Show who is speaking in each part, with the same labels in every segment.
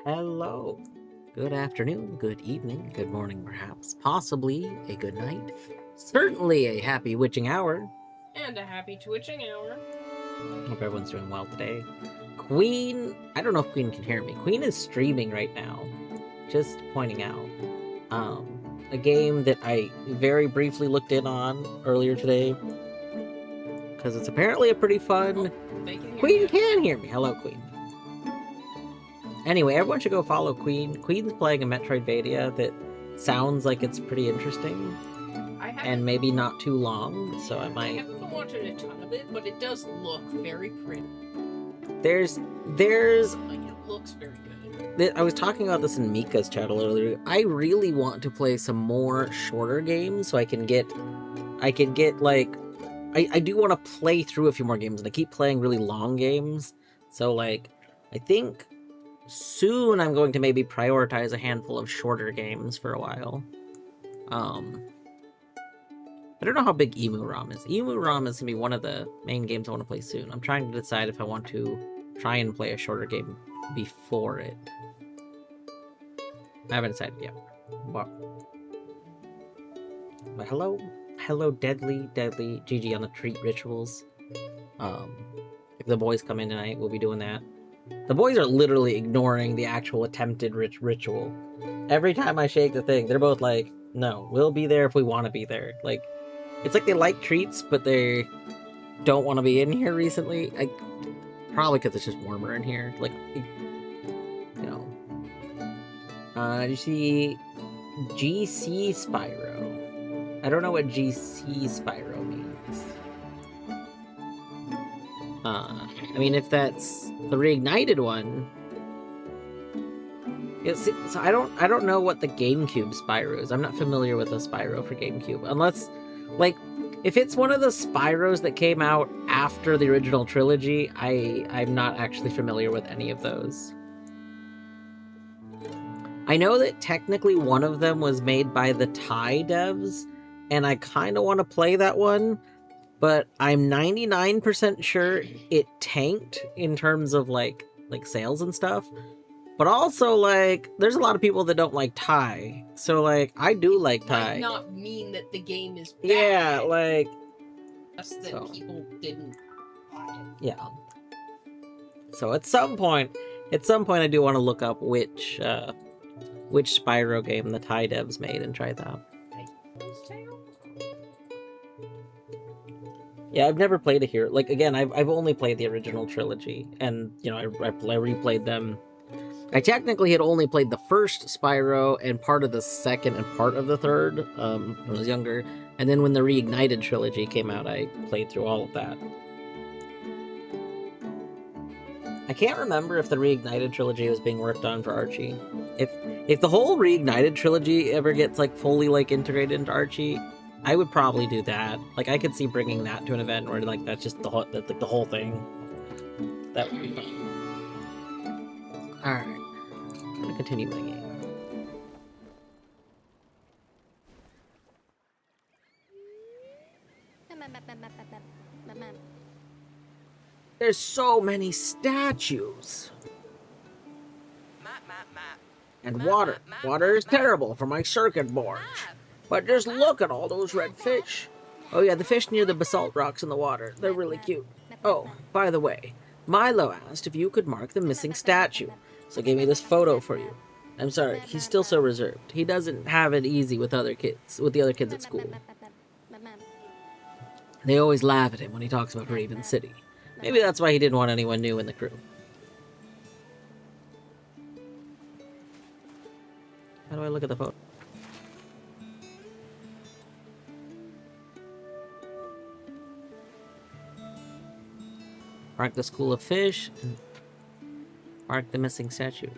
Speaker 1: Hello. Good afternoon, good evening, good morning, perhaps, possibly a good night, certainly a happy witching hour.
Speaker 2: And a happy twitching hour.
Speaker 1: Hope everyone's doing well today. Queen, I don't know if Queen can hear me. Queen is streaming right now. Just pointing out. A game that I very briefly looked in on earlier today. Because it's apparently a pretty fun.
Speaker 2: They can hear
Speaker 1: Queen
Speaker 2: you.
Speaker 1: can hear me. Hello, Queen. Anyway, everyone should go follow Queen. Queen's playing a Metroidvania that sounds like it's pretty interesting and maybe not too long, so I
Speaker 2: I
Speaker 1: might.
Speaker 2: haven't been watching a ton of it, but it does look very pretty.
Speaker 1: There's
Speaker 2: Like, it looks very good.
Speaker 1: I was talking about this in Mika's chat earlier. I really want to play some more shorter games so I can get like I do want to play through a few more games, and I keep playing really long games. So like I think soon I'm going to maybe prioritize a handful of shorter games for a while. I don't know how big Emu ROM is. Emu ROM is going to be one of the main games I want to play soon. I'm trying to decide if I want to try and play a shorter game before it. I haven't decided yet. But hello, deadly, GG on the treat rituals. If the boys come in tonight, we'll be doing that. The boys are literally ignoring the actual attempted ritual. Every time I shake the thing, they're both like, no, we'll be there if we want to be there. Like, it's like they like treats, but they don't want to be in here recently. Probably because it's just warmer in here. Like, you know. You see GC Spyro. I don't know what GC Spyro means. I mean, if that's the reignited one. So I don't know what the GameCube Spyro is. I'm not familiar with a Spyro for GameCube, unless, like, if it's one of the Spyros that came out after the original trilogy, I'm not actually familiar with any of those. I know that technically one of them was made by the Thai devs, and I kind of want to play that one, but I'm 99% sure it tanked in terms of like sales and stuff. But also, like, there's a lot of people that don't like Thai. So, like, I do like Thai.
Speaker 2: Might not mean that the game is bad.
Speaker 1: Yeah, like...
Speaker 2: Just that people didn't buy it.
Speaker 1: Yeah. So at some point I do want to look up which Spyro game the Thai devs made and try that. Yeah, I've never played a Hero. Like, again, I've only played the original trilogy, and, you know, I replayed them. I technically had only played the first Spyro and part of the second and part of the third when I was younger, and then when the Reignited trilogy came out, I played through all of that. I can't remember if the Reignited trilogy was being worked on for Archie. If the whole Reignited trilogy ever gets like fully like integrated into Archie, I would probably do that. Like, I could see bringing that to an event where like that's just the whole thing. That would be fun. All right. I'm gonna continue my game. There's so many statues. And water. Water is terrible for my circuit boards. But just look at all those red fish. Oh yeah, the fish near the basalt rocks in the water. They're really cute. Oh, by the way, Milo asked if you could mark the missing statue, so gave me this photo for you. I'm sorry, he's still so reserved. He doesn't have it easy with the other kids at school. They always laugh at him when he talks about Raven City. Maybe that's why he didn't want anyone new in the crew. How do I look at the photo? Mark the school of fish, and mark the missing statue.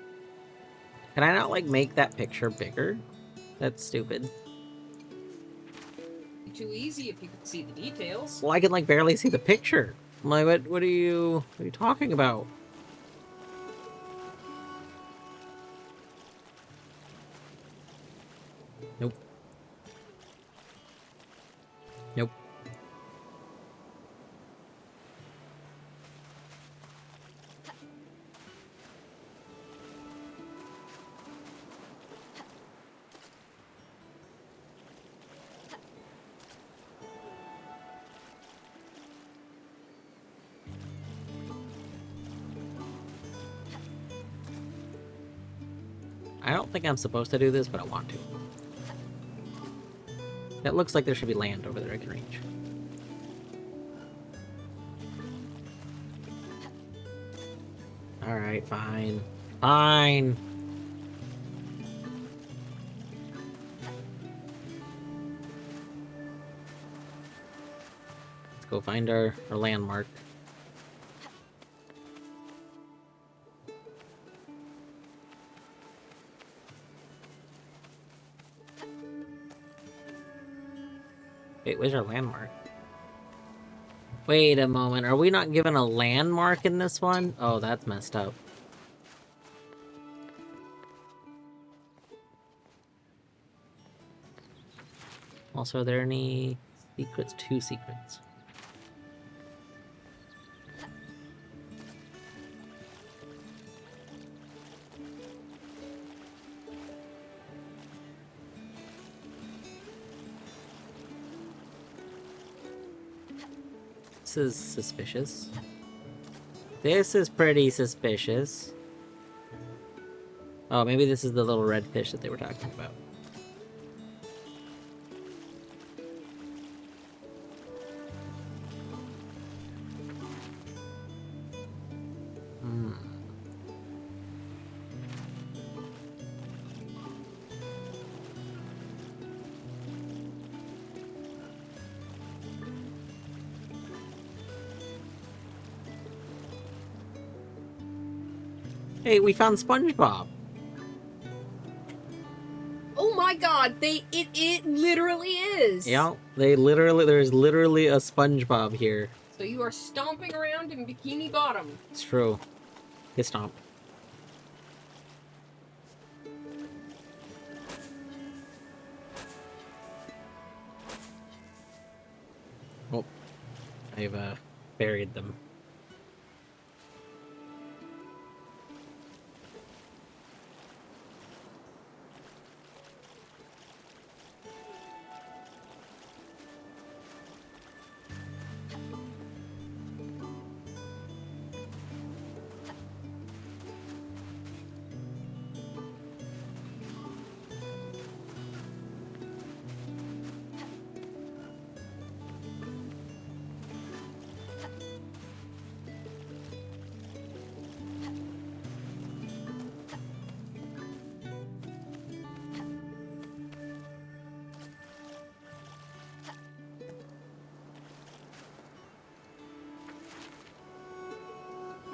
Speaker 1: Can I not, like, make that picture bigger? That's stupid.
Speaker 2: Too easy if you could see the details.
Speaker 1: Well, I can, like, barely see the picture. I'm like, what are you talking about? Nope. Nope. I don't think I'm supposed to do this, but I want to. It looks like there should be land over there I can reach. Alright, fine. Fine! Let's go find our landmark. Wait, where's our landmark? Wait a moment, are we not given a landmark in this one? Oh, that's messed up. Also, are there any secrets? 2 secrets. This is suspicious. This is pretty suspicious. Oh, maybe this is the little red fish that they were talking about. Hey, we found SpongeBob.
Speaker 2: Oh my god, it literally is.
Speaker 1: Yeah, there's literally a SpongeBob here.
Speaker 2: So you are stomping around in Bikini Bottom.
Speaker 1: It's true. His stomp. Oh, I've buried them.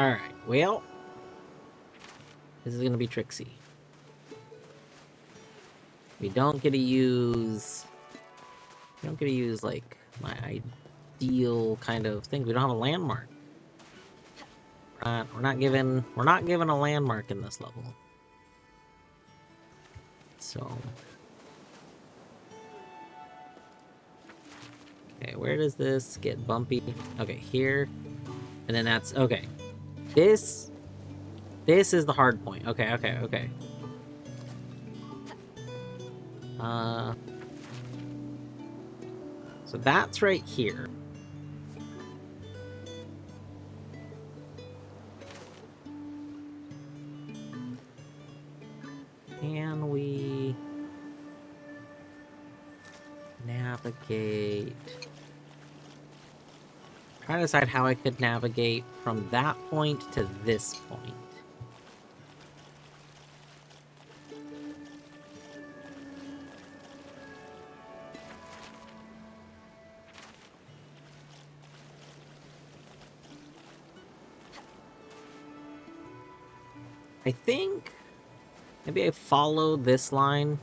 Speaker 1: Alright, well, this is gonna be tricksy. We don't get to use... like, my ideal kind of thing. We don't have a landmark. We're not given a landmark in this level. So... okay, where does this get bumpy? Okay, here. And then that's... okay. This is the hard point. Okay. So that's right here. Can we navigate? Try to decide how I could navigate from that point to this point. I think maybe I follow this line.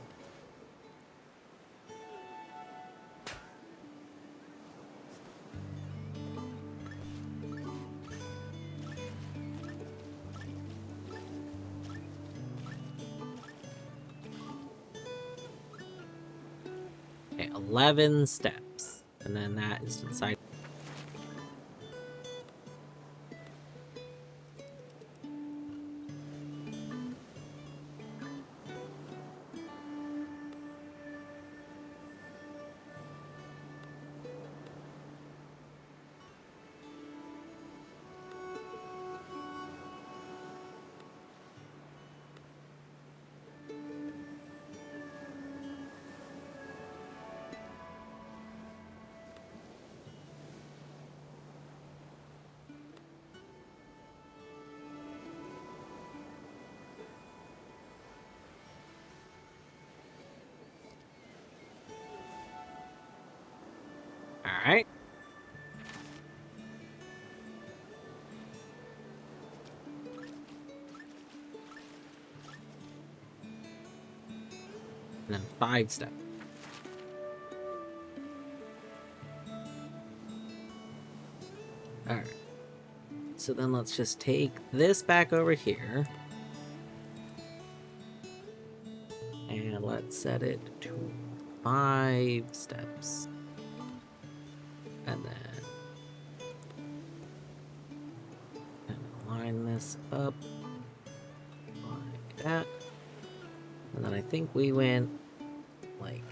Speaker 1: Okay, 11 steps. And then that is inside. Alright. And then 5 step. Alright. So then let's just take this back over here. And let's set it to 5 steps. And then line this up like that. And then I think we went like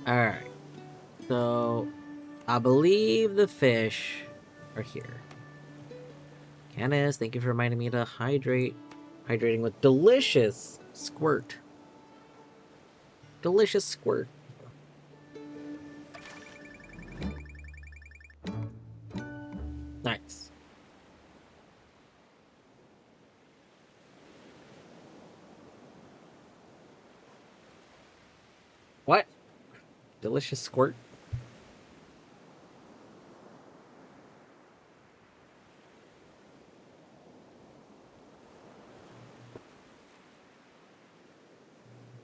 Speaker 1: alright. So I believe the fish are here. Candace, thank you for reminding me to hydrate. Hydrating with delicious squirt. Delicious squirt. Nice. What? Delicious squirt?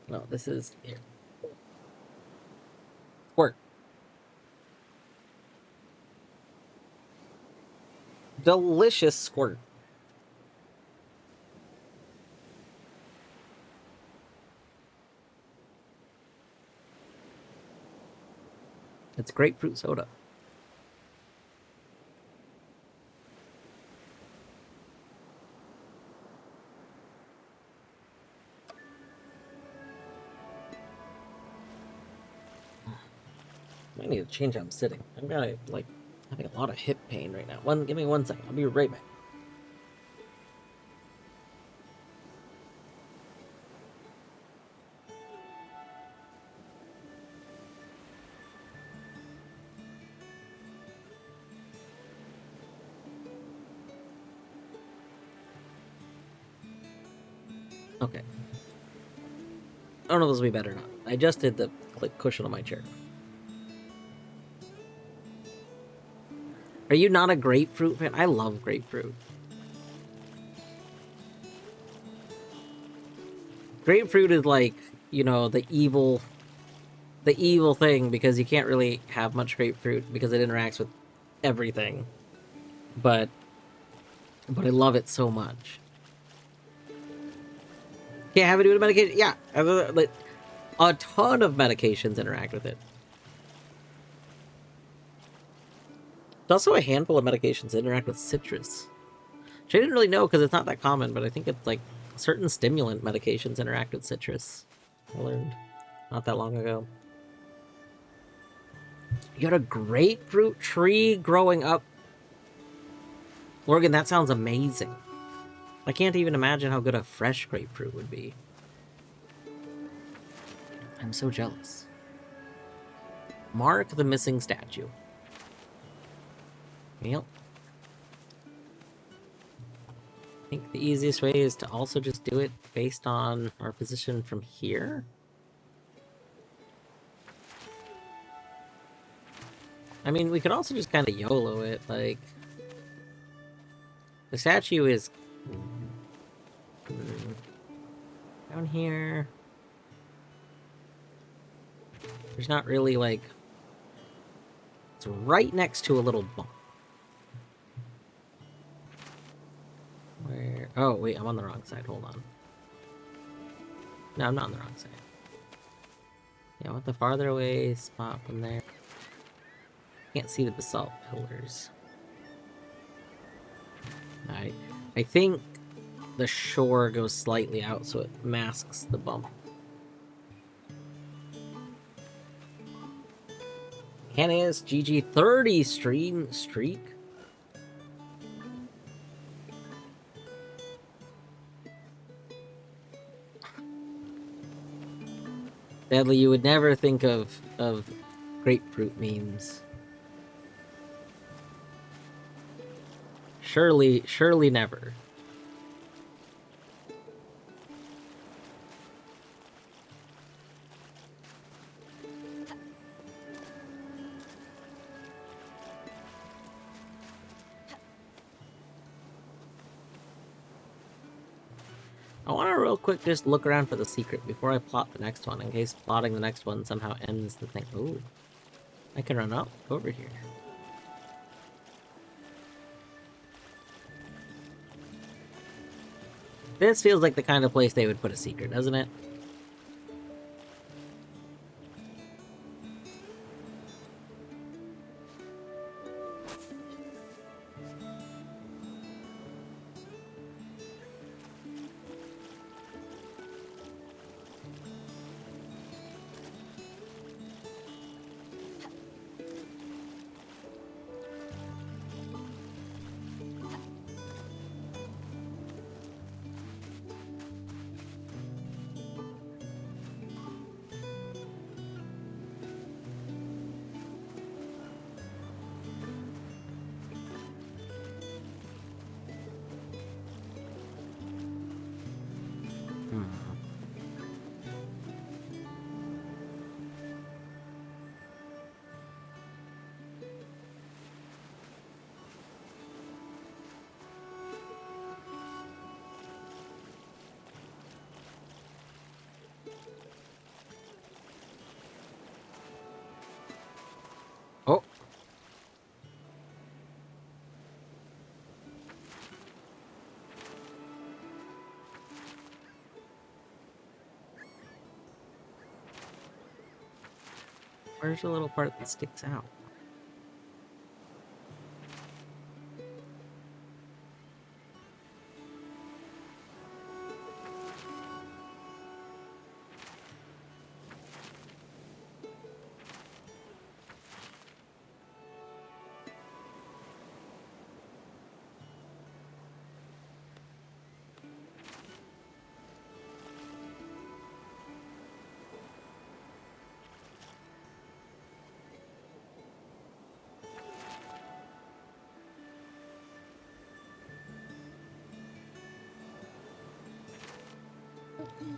Speaker 1: No, this is here. Squirt. Delicious squirt. It's grapefruit soda. I need to change how I'm sitting. I'm gonna like having a lot of hip pain right now. Give me 1 second. I'll be right back. Okay. I don't know if this will be better or not. I just did the click cushion on my chair. Are you not a grapefruit fan? I love grapefruit. Grapefruit is like, you know, the evil thing because you can't really have much grapefruit because it interacts with everything. But I love it so much. Can't have it do with medication? Yeah. Like, a ton of medications interact with it. There's also a handful of medications that interact with citrus. Which I didn't really know because it's not that common, but I think it's like certain stimulant medications interact with citrus. I learned not that long ago. You got a grapefruit tree growing up. Morgan, that sounds amazing. I can't even imagine how good a fresh grapefruit would be. I'm so jealous. Mark the missing statue. Yep. I think the easiest way is to also just do it based on our position from here. I mean, we could also just kind of YOLO it, like... The statue is... down here... There's not really, like... It's right next to a little bump. Where... Oh, wait, I'm on the wrong side. Hold on. No, I'm not on the wrong side. Yeah, I want the farther away spot from there. Can't see the basalt pillars. I think the shore goes slightly out, so it masks the bump. Hannah's GG30 stream streak. Sadly, you would never think of grapefruit memes. Surely never. I want to real quick just look around for the secret before I plot the next one, in case plotting the next one somehow ends the thing. Ooh. I can run up over here. This feels like the kind of place they would put a secret, doesn't it? Oh. Where's the little part that sticks out?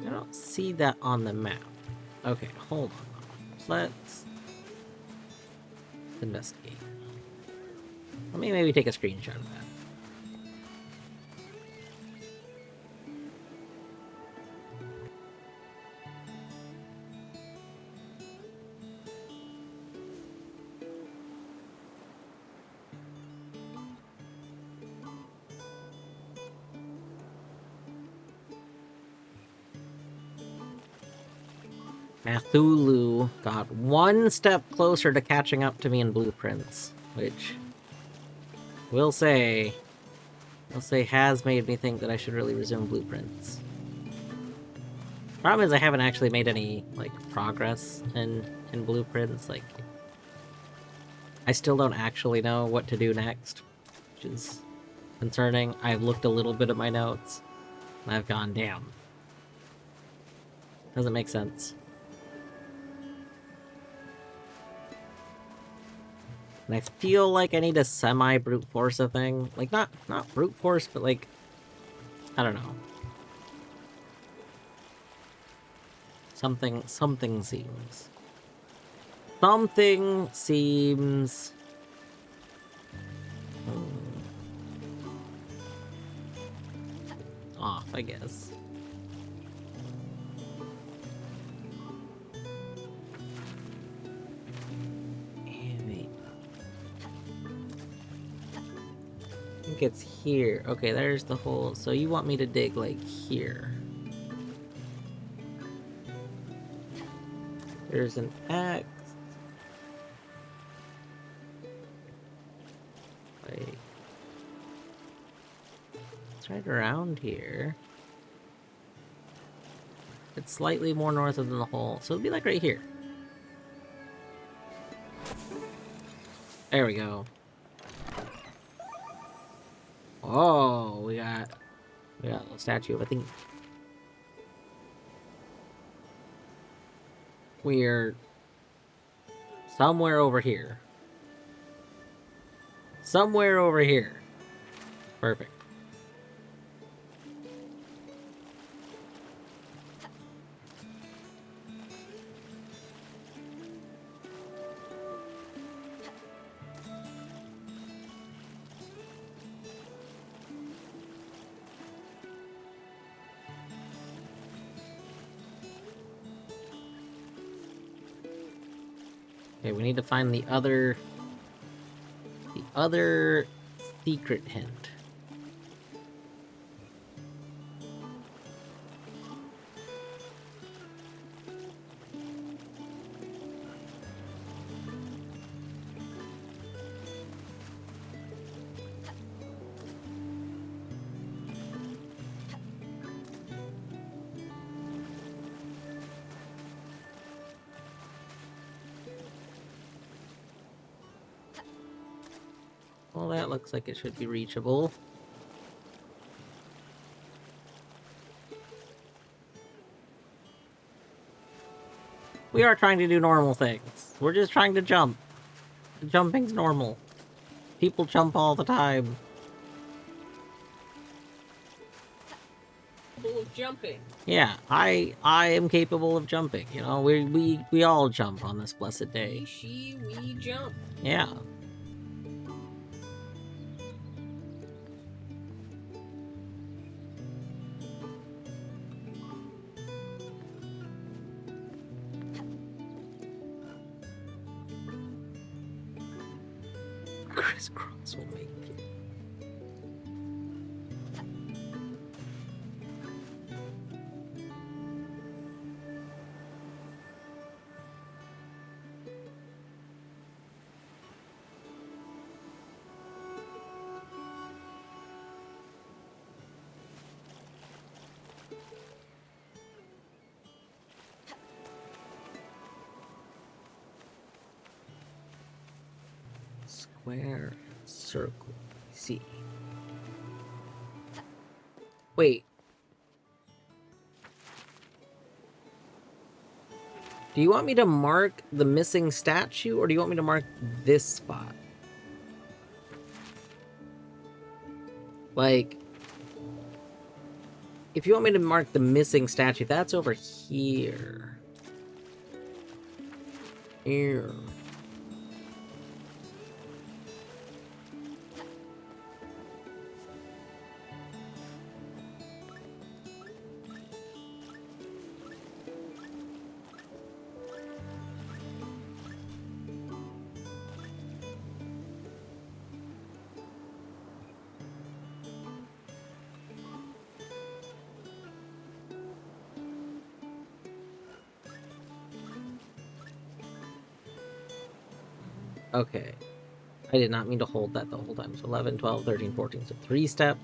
Speaker 1: I don't see that on the map. Okay, hold on. Let's investigate. Let me maybe take a screenshot of that. Cthulhu got one step closer to catching up to me in blueprints, which will say has made me think that I should really resume blueprints. Problem is I haven't actually made any like progress in blueprints. Like I still don't actually know what to do next, which is concerning. I've looked a little bit at my notes and I've gone, damn. Doesn't make sense. And I feel like I need to semi-brute force a thing. Like, not brute force, but like, I don't know. Something seems. Something seems... off, I guess. I think it's here. Okay, there's the hole. So you want me to dig, like, here. There's an X. Wait. It's right around here. It's slightly more north than the hole. So it'll be, like, right here. There we go. Oh, we got a little statue of, I think... we're... somewhere over here. Somewhere over here. Perfect. Okay, we need to find the other secret hint. Well, that looks like it should be reachable. We are trying to do normal things. We're just trying to jump. Jumping's normal. People jump all the time.
Speaker 2: Full of jumping.
Speaker 1: Yeah, I am capable of jumping. You know, we all jump on this blessed day.
Speaker 2: We jump.
Speaker 1: Yeah. Crisscross will make it. Square, circle, C. Wait. Do you want me to mark the missing statue, or do you want me to mark this spot? Like, if you want me to mark the missing statue, that's over here. Here. Okay. I did not mean to hold that the whole time. So 11, 12, 13, 14. So 3-step.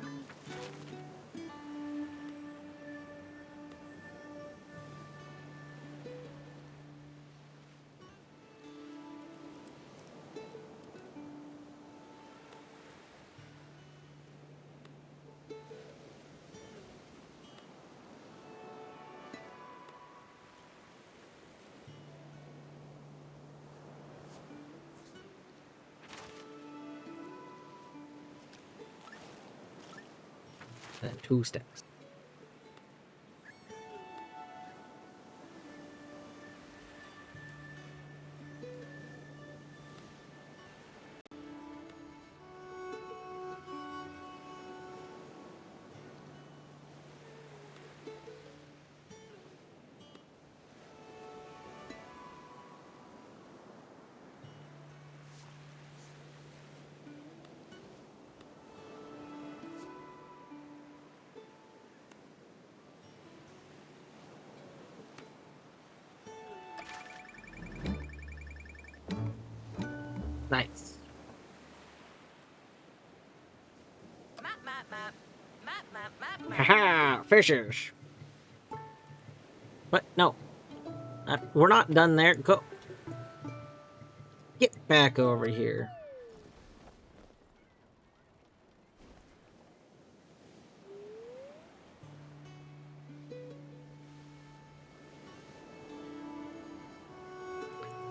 Speaker 1: And then 2 steps. Nice. Haha, fishes. What? No. We're not done there. Go. Get back over here.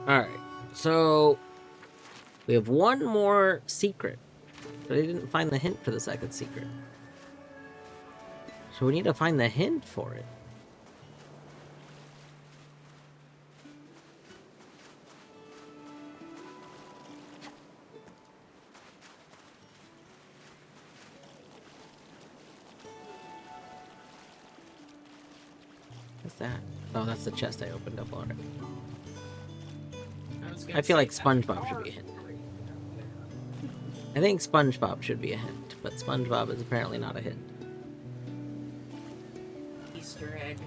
Speaker 1: Alright. So, we have one more secret. But I didn't find the hint for the second secret. So we need to find the hint for it. What's that? Oh, that's the chest I opened up already.
Speaker 2: I was
Speaker 1: I feel like SpongeBob should be a hint. I think SpongeBob should be a hint, but SpongeBob is apparently not a hint.
Speaker 2: Easter egg.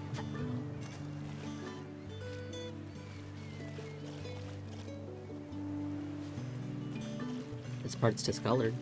Speaker 1: This part's discolored.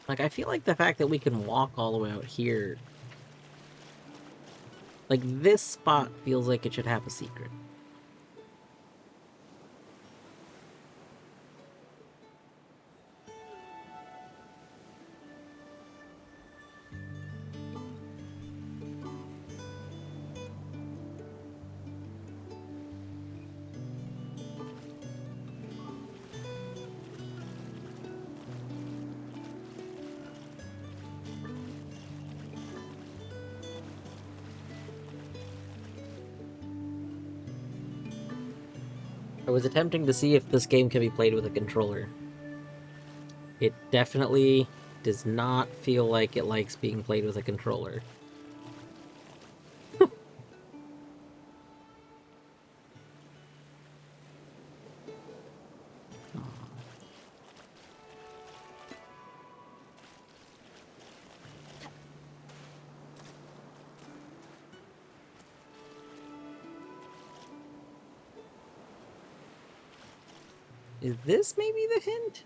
Speaker 1: Like, I feel like the fact that we can walk all the way out here... Like, this spot feels like it should have a secret. I was attempting to see if this game can be played with a controller. It definitely does not feel like it likes being played with a controller. Is this maybe the hint?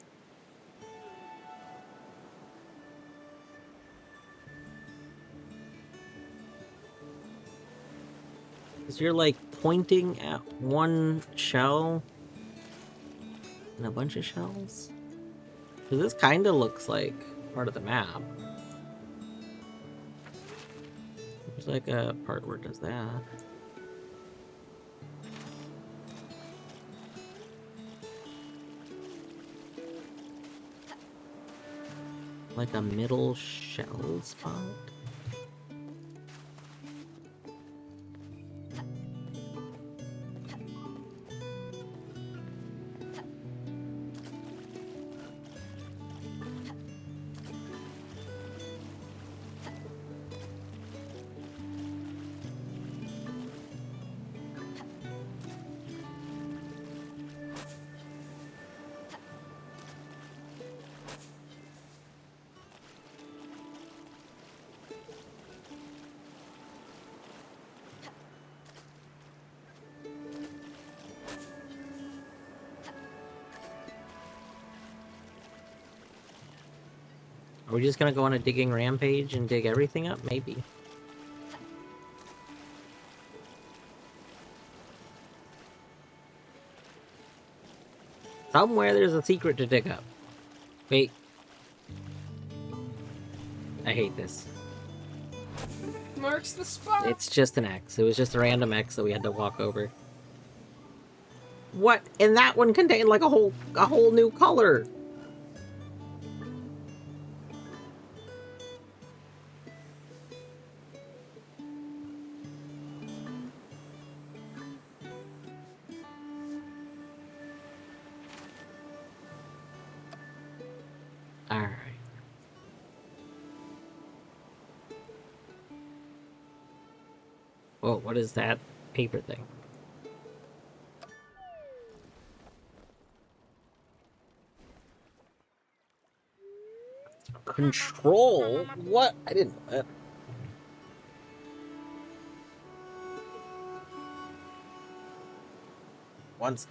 Speaker 1: Because you're like pointing at one shell and a bunch of shells. So this kind of looks like part of the map. There's like a part where it does that. Like a middle shell spot. Are we just gonna go on a digging rampage and dig everything up? Maybe. Somewhere there's a secret to dig up. Wait. I hate this.
Speaker 2: Marks the spot.
Speaker 1: It's just an X. It was just a random X that we had to walk over. What? And that one contained like a whole new color. All right. Oh, what is that paper thing? Control? What? I didn't know that. Once.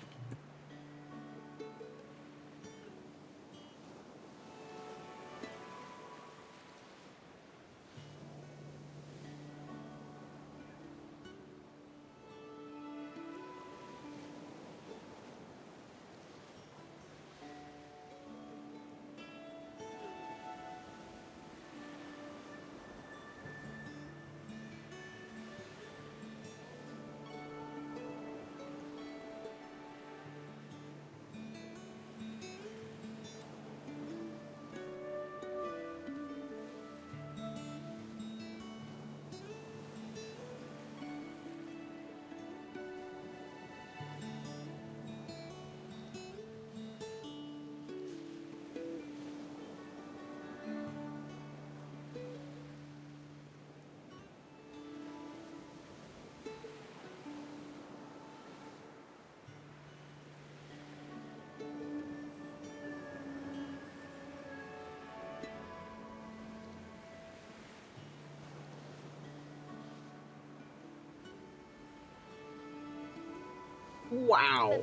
Speaker 1: Wow.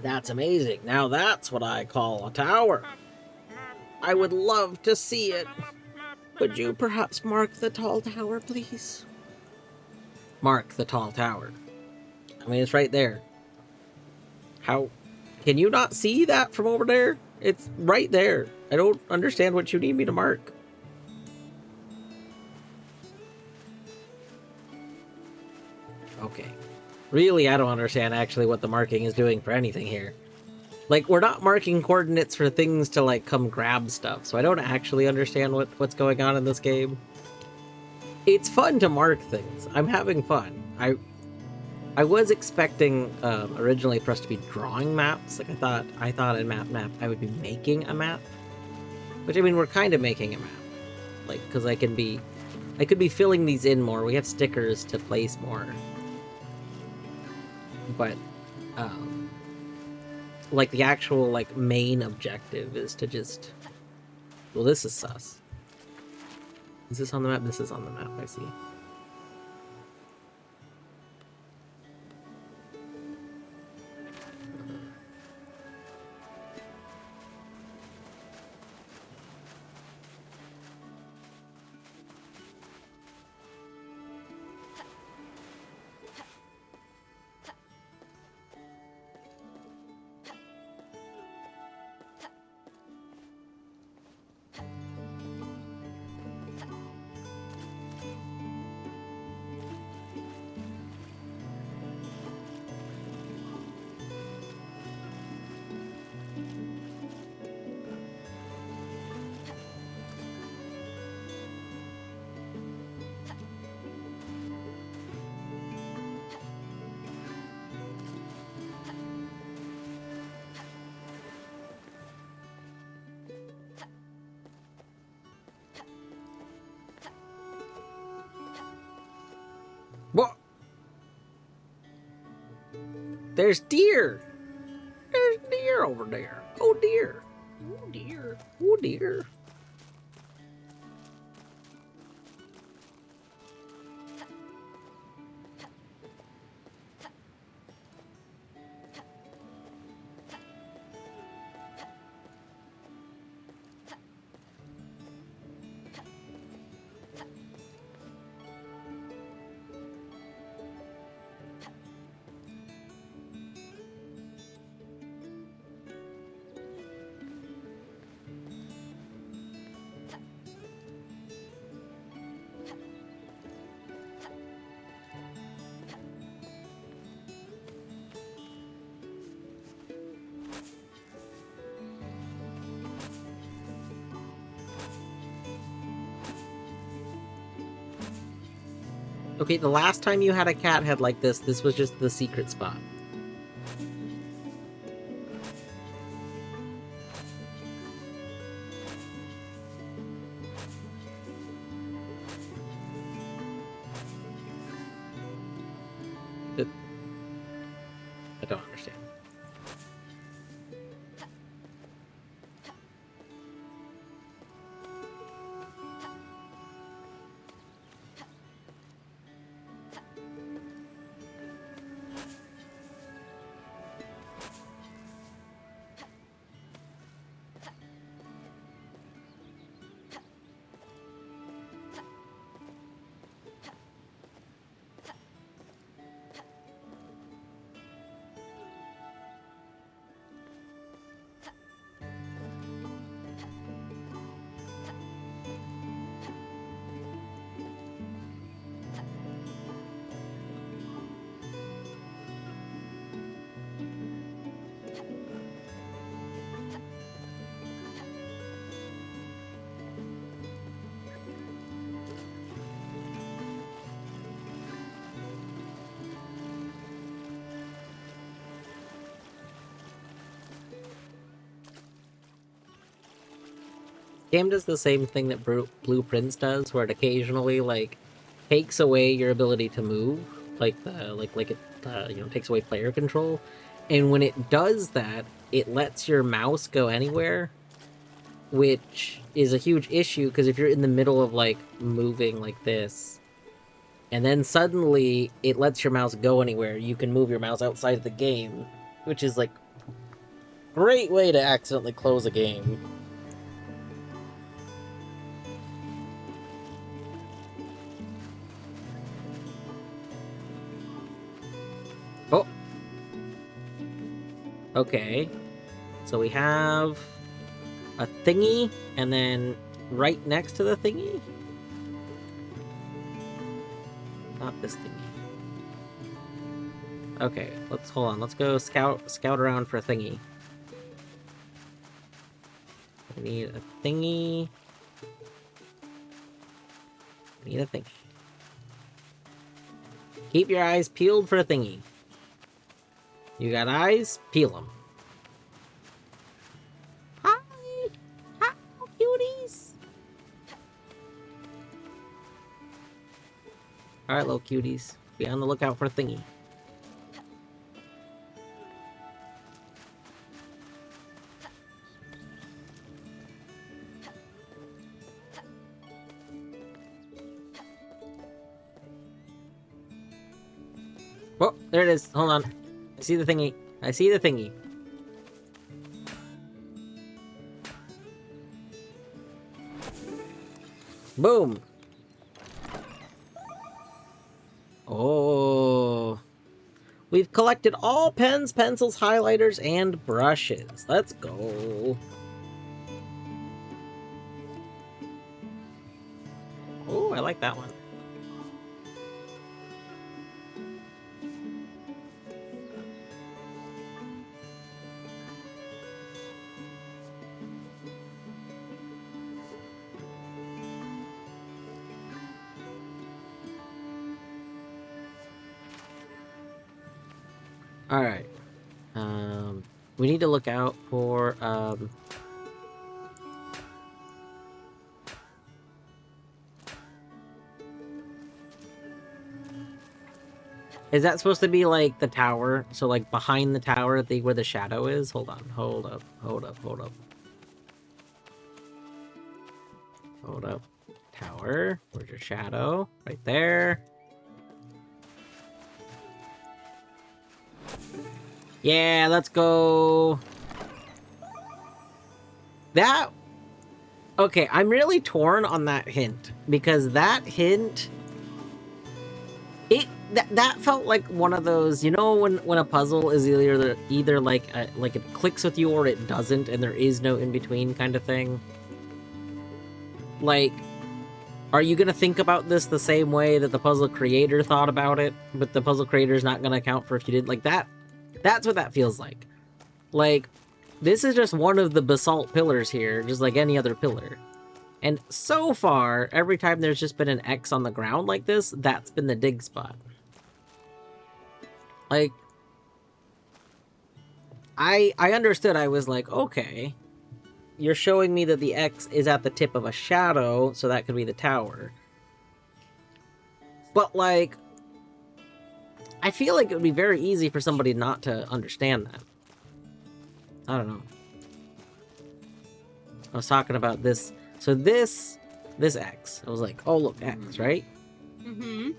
Speaker 1: That's amazing. Now that's what I call a tower. I would love to see it. Could you perhaps mark the tall tower, please? Mark the tall tower. I mean, it's right there. How? Can you not see that from over there? It's right there. I don't understand what you need me to mark. Okay. Really, I don't understand actually what the marking is doing for anything here. Like, we're not marking coordinates for things to, like, come grab stuff, so I don't actually understand what's going on in this game. It's fun to mark things. I'm having fun. I was expecting originally for us to be drawing maps. Like, I thought in map I would be making a map. Which, I mean, we're kind of making a map. Like, because I could be filling these in more. We have stickers to place more. But, like, the actual, like, main objective is to just... Well, this is sus. Is this on the map? This is on the map, I see. What? There's deer! There's deer over there. Oh dear. Oh dear. Oh dear. Okay, the last time you had a cat head like this was just the secret spot. I don't understand. Game does the same thing that Blue Prince does, where it occasionally like takes away your ability to move, like it takes away player control. And when it does that, it lets your mouse go anywhere, which is a huge issue because if you're in the middle of like moving like this, and then suddenly it lets your mouse go anywhere, you can move your mouse outside of the game, which is like great way to accidentally close a game. Oh. Okay. So we have a thingy, and then right next to the thingy? Not this thingy. Okay, hold on. Let's go scout around for a thingy. We need a thingy. We need a thingy. Keep your eyes peeled for a thingy. You got eyes? Peel them. Hi! Hi, cuties! Alright, little cuties. Be on the lookout for a thingy. Oh, there it is. Hold on. I see the thingy. I see the thingy. Boom. Oh. We've collected all pens, pencils, highlighters, and brushes. Let's go. Oh, I like that one. Alright. We need to look out for, is that supposed to be, like, the tower? So, like, behind the tower, where the shadow is? Hold on. Hold up. Hold up. Hold up. Hold up. Tower. Where's your shadow? Right there. Yeah, let's go. That... Okay, I'm really torn on that hint. Because that hint... That felt like one of those, you know, when a puzzle is either like it clicks with you or it doesn't, and there is no in between kind of thing. Like, are you gonna think about this the same way that the puzzle creator thought about it, but the puzzle creator is not gonna account for if you didn't like that? That's what that feels like. Like, this is just one of the basalt pillars here, just like any other pillar. And so far, every time there's just been an X on the ground like this, that's been the dig spot. Like, I understood. I was like, okay, you're showing me that the X is at the tip of a shadow, so that could be the tower. But, like, I feel like it would be very easy for somebody not to understand that. I don't know. I was talking about this. So this X. I was like, oh, look, X, right?
Speaker 2: Mm-hmm.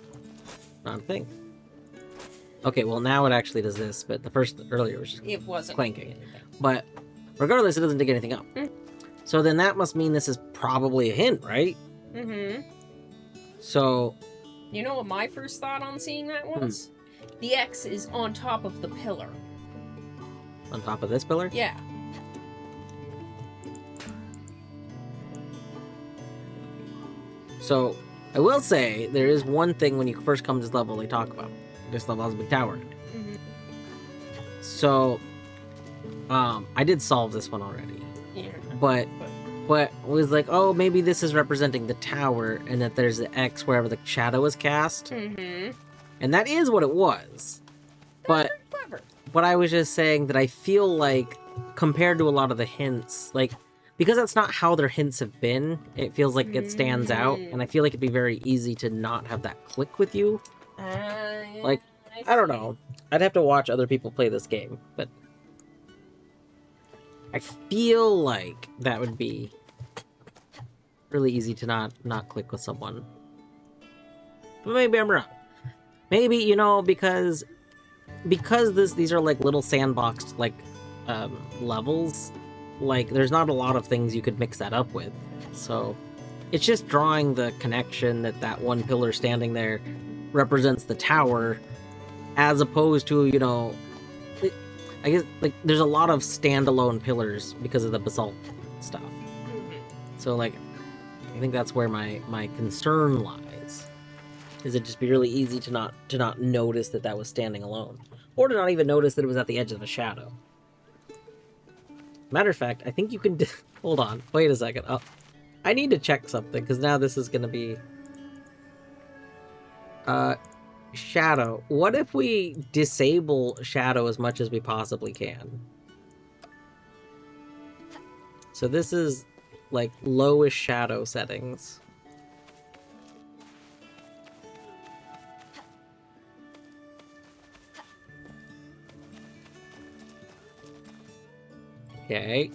Speaker 1: Not a thing. Okay, well, now it actually does this, but the first, earlier was just
Speaker 2: It wasn't
Speaker 1: clanking.
Speaker 2: anything.
Speaker 1: But regardless, it doesn't dig anything up.
Speaker 2: Mm.
Speaker 1: So then that must mean this is probably a hint, right?
Speaker 2: Mm-hmm.
Speaker 1: So,
Speaker 2: You know what my first thought on seeing that was? The X is on top of the pillar.
Speaker 1: on top of this pillar?
Speaker 2: Yeah.
Speaker 1: So, I will say, there is one thing when you first come to this level they talk about. This level has a big tower.
Speaker 2: Mm-hmm.
Speaker 1: So, I did solve this one already.
Speaker 2: Yeah.
Speaker 1: But was like, oh, maybe this is representing the tower, and that there's the X wherever the shadow is cast.
Speaker 2: Mm-hmm.
Speaker 1: And that is what it was. But
Speaker 2: Clever.
Speaker 1: I was just saying that I feel like, compared to a lot of the hints, like, because that's not how their hints have been, it feels like it stands out, and I feel like it'd be very easy to not have that click with you. Like, I don't know. I'd have to watch other people play this game, but I feel like that would be really easy to not click with someone. But maybe I'm wrong. Maybe, you know, because these are like little sandboxed like levels, like there's not a lot of things you could mix that up with. So it's just drawing the connection that one pillar standing there represents the tower, as opposed to, you know, I guess like there's a lot of standalone pillars because of the basalt stuff. So like I think that's where my concern lies. Is it just be really easy to not notice that was standing alone, or to not even notice that it was at the edge of a shadow. Matter of fact, I think you can hold on, wait a second. I need to check something, because now this is gonna be shadow. What if we disable shadow as much as we possibly can? So this is like lowest shadow settings. Okay.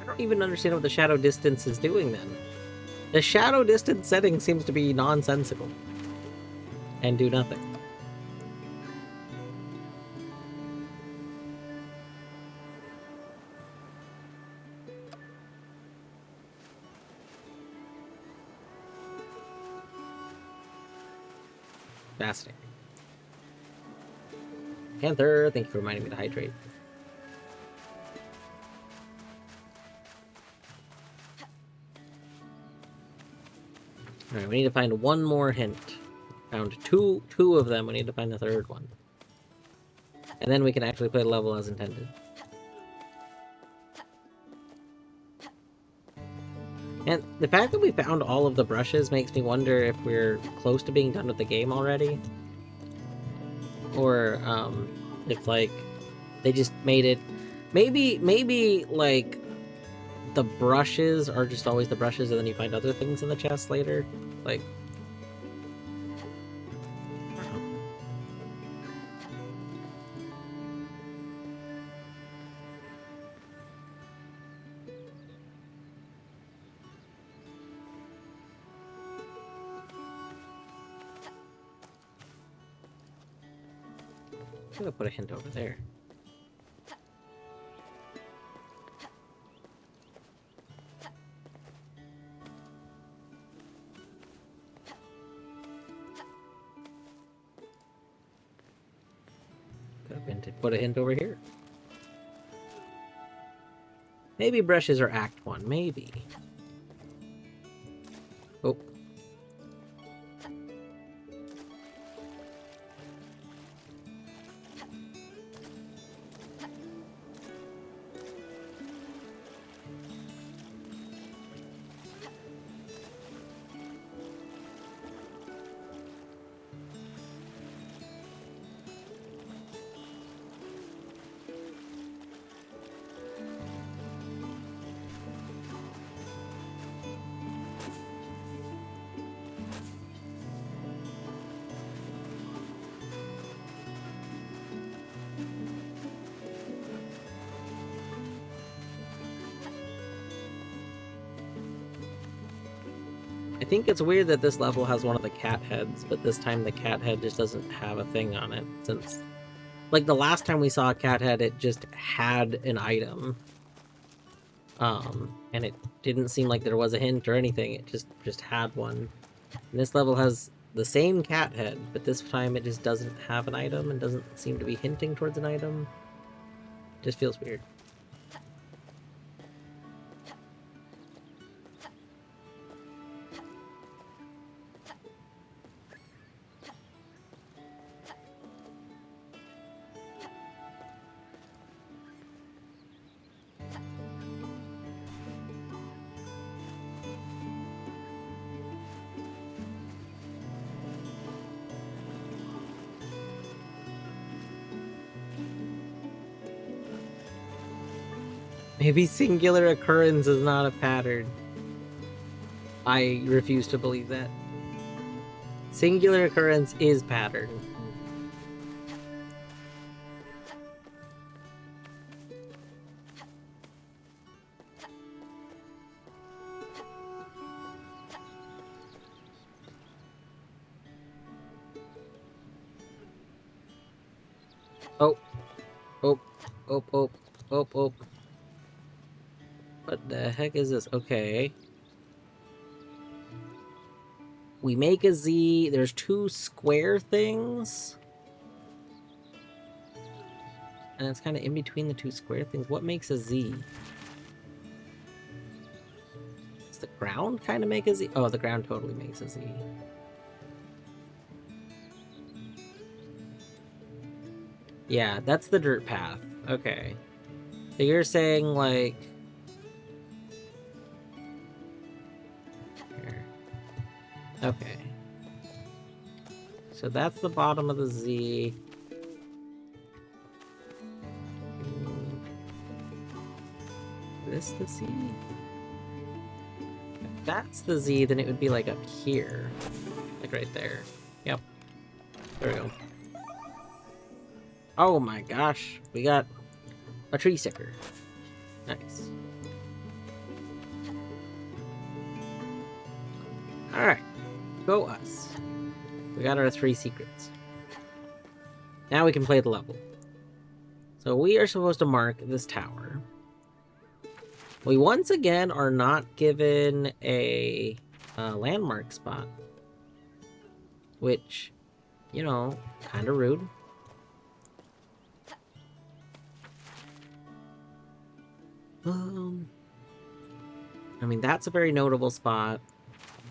Speaker 1: I don't even understand what the shadow distance is doing then. The shadow distance setting seems to be nonsensical and do nothing. Fascinating. Panther, thank you for reminding me to hydrate. Alright, we need to find one more hint. Found two of them, we need to find the third one. And then we can actually play the level as intended. And the fact that we found all of the brushes makes me wonder if we're close to being done with the game already. Or, if, like, they just made it... Maybe, like, the brushes are just always the brushes, and then you find other things in the chest later. Like... I don't know. I'm gonna put a hint over there. Put a hint over here. Maybe brushes are Act 1. Maybe. Oh. I think it's weird that this level has one of the cat heads, but this time the cat head just doesn't have a thing on it. Since, like, the last time we saw a cat head, it just had an item. And it didn't seem like there was a hint or anything. It just had one. And this level has the same cat head, but this time it just doesn't have an item and doesn't seem to be hinting towards an item. Just feels weird. Maybe singular occurrence is not a pattern. I refuse to believe that. Singular occurrence is pattern. Oh. Oh. Oh. Oh. Oh. Oh. What the heck is this? Okay. We make a Z. There's two square things. And it's kind of in between the two square things. What makes a Z? Does the ground kind of make a Z? Oh, the ground totally makes a Z. Yeah, that's the dirt path. Okay. So you're saying, like... Here. Okay. So that's the bottom of the Z. This the Z? If that's the Z, then it would be like up here. Like right there. Yep. There we go. Oh my gosh. We got a tree sticker. Nice. Alright. Go us. We got our 3 secrets. Now we can play the level. So we are supposed to mark this tower. We once again are not given a landmark spot. Which, you know, kind of rude. I mean, that's a very notable spot.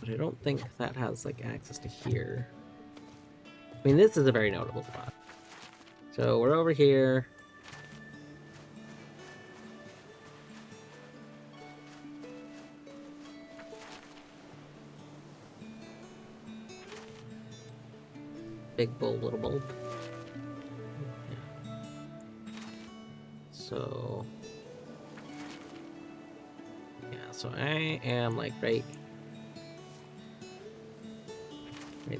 Speaker 1: But I don't think that has, like, access to here. I mean, this is a very notable spot. So we're over here. Big bulb, little bulb. Yeah. So... yeah, so I am, like, right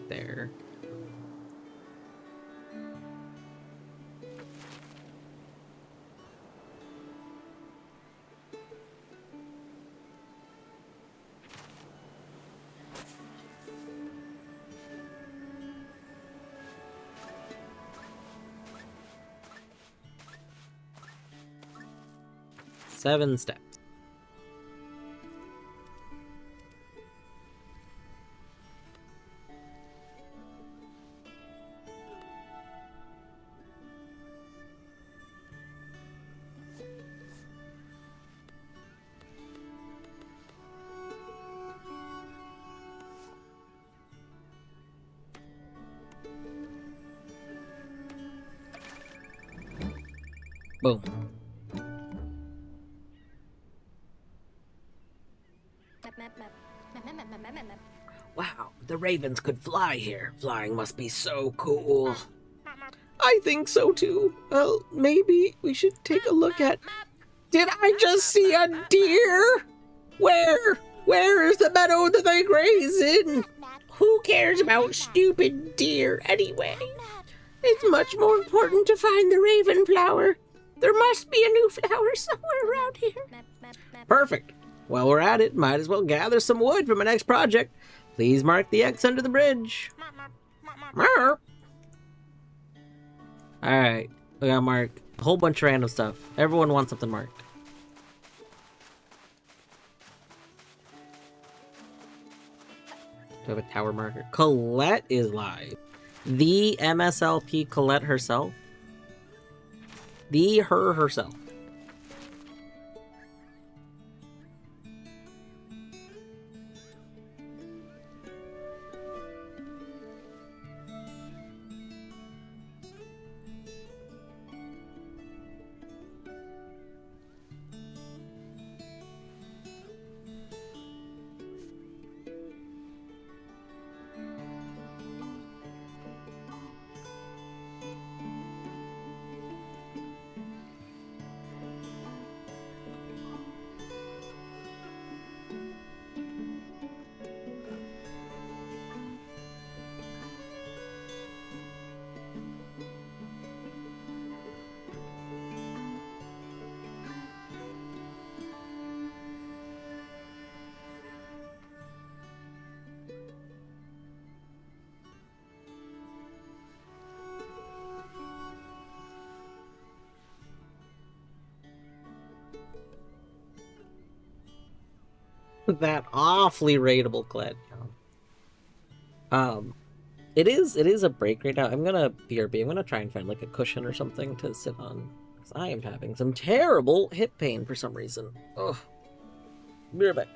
Speaker 1: there. Seven steps. Boom. Wow, the ravens could fly here. Flying must be so cool. I think so too. Well, maybe we should take a look at... Did I just see a deer? Where? Where is the meadow that they graze in? Who cares about stupid deer anyway? It's much more important to find the raven flower. There must be a new flower somewhere around here. Perfect. While we're at it, might as well gather some wood for my next project. Please mark the X under the bridge. Alright, we gotta mark a whole bunch of random stuff. Everyone wants something marked. Do I have a tower marker? Colette is live. The MSLP Colette herself. The her herself. That awfully rateable Colette. It is a break right now. I'm gonna BRB. I'm gonna try and find like a cushion or something to sit on, because I am having some terrible hip pain for some reason. Ugh. Be right back.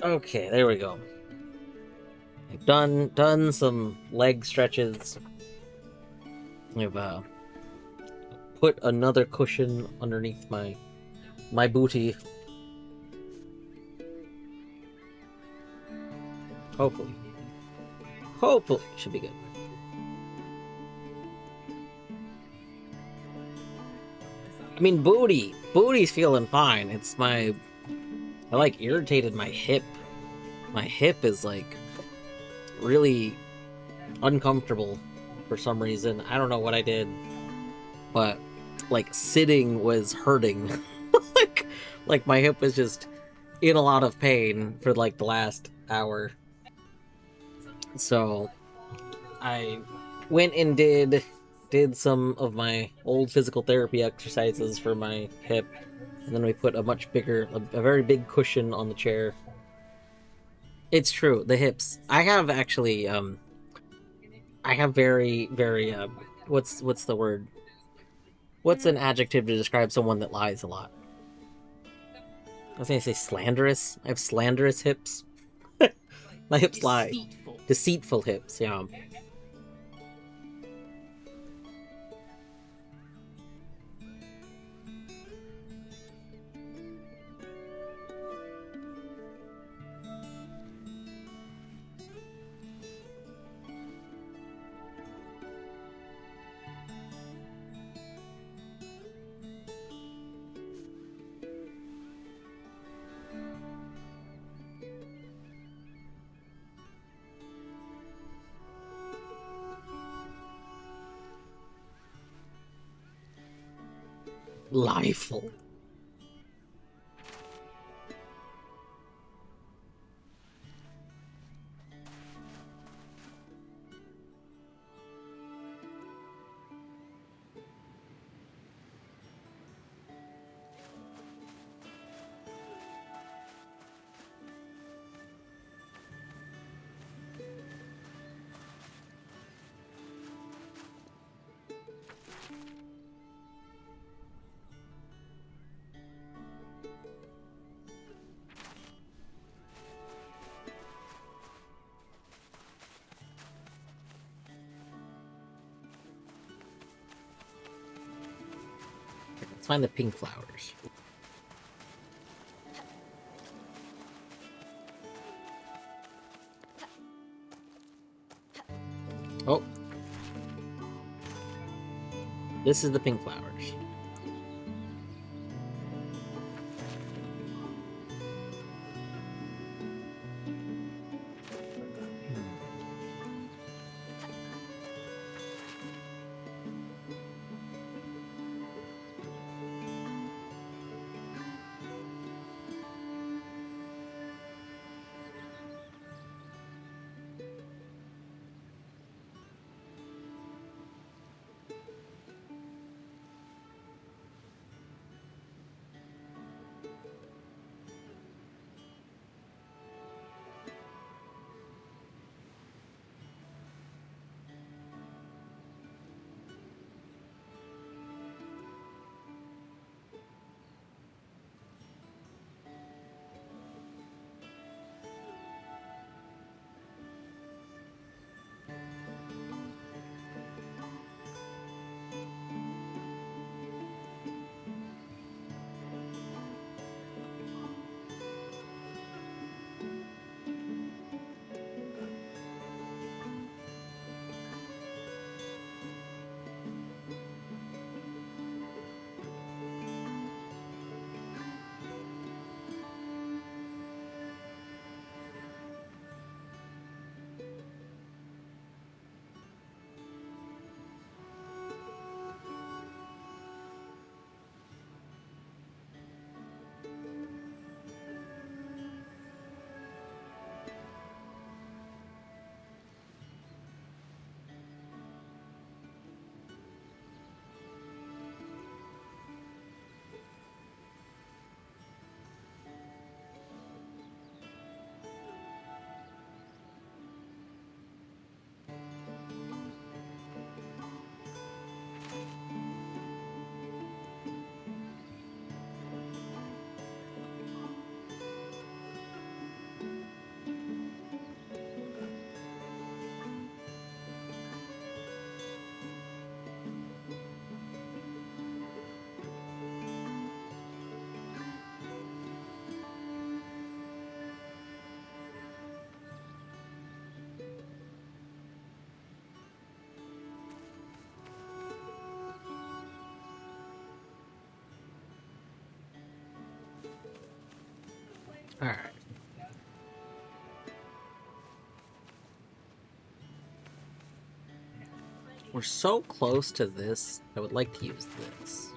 Speaker 1: Okay, there we go. I've done some leg stretches. I've put another cushion underneath my booty. Hopefully. Hopefully should be good. I mean, booty's feeling fine. It's I like irritated my hip. My hip is like really uncomfortable for some reason. I don't know what I did, but like sitting was hurting. like my hip was just in a lot of pain for like the last hour. So I went and did some of my old physical therapy exercises for my hip, and then we put a much bigger, a very big cushion on the chair. It's true, the hips. I have actually, I have very, what's the word? What's an adjective to describe someone that lies a lot? I was gonna say slanderous. I have slanderous hips. My hips lie. Deceitful hips, yeah. Lieful. Let's find the pink flowers. Oh. This is the pink flowers. Alright. We're so close to this. I would like to use this.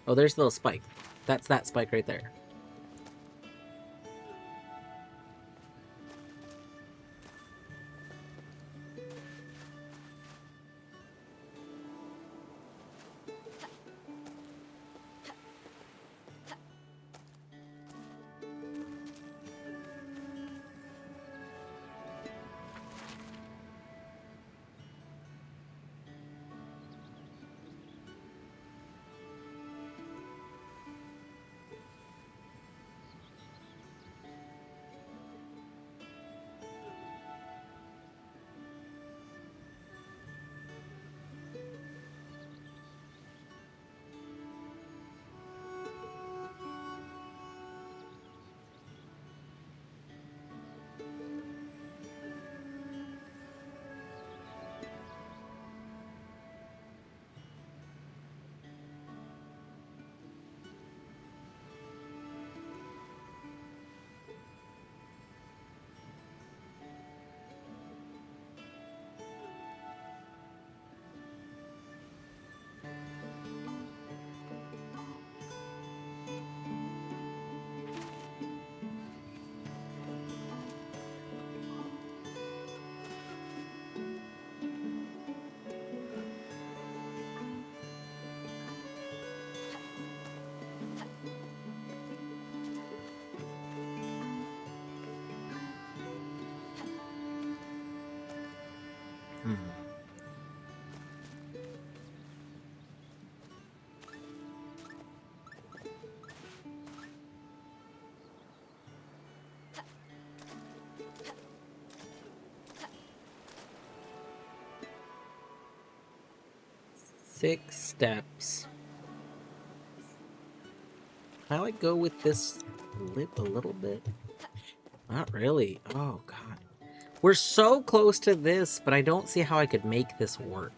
Speaker 1: Oh, there's the little spike. That's that spike right there. Hmm. Six steps. Can I like go with this lip a little bit? Not really. Oh god. We're so close to this, but I don't see how I could make this work.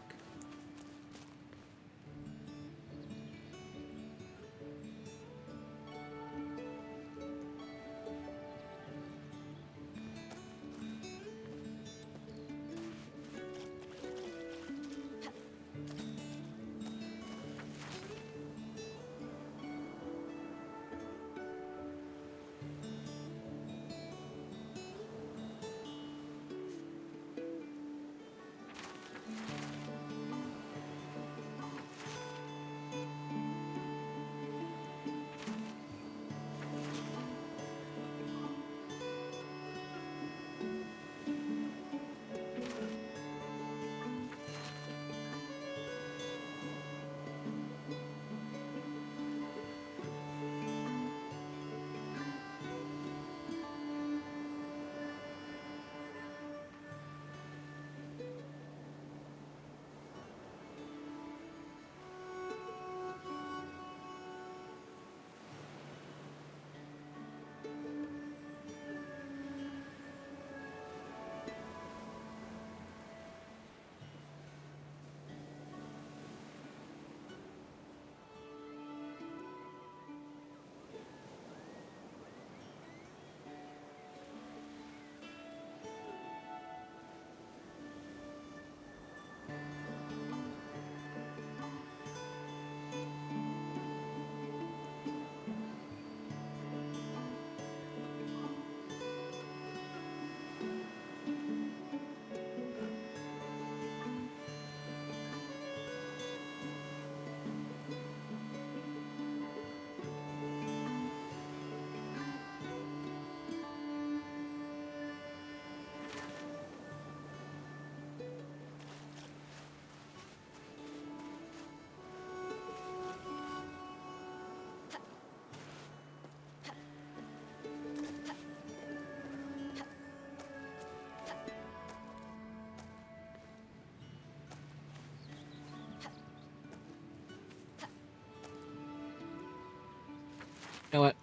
Speaker 1: You know what?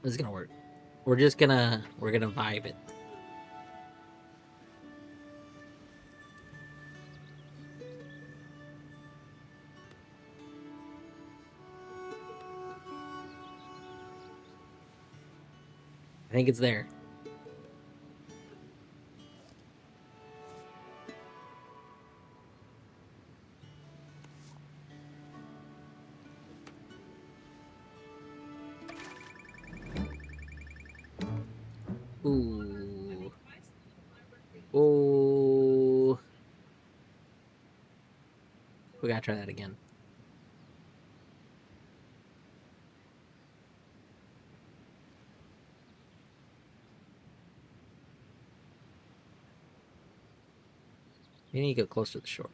Speaker 1: This is gonna work. We're gonna vibe it. I think it's there. Ooh. Ooh. We gotta try that again. You need to go closer to the shore.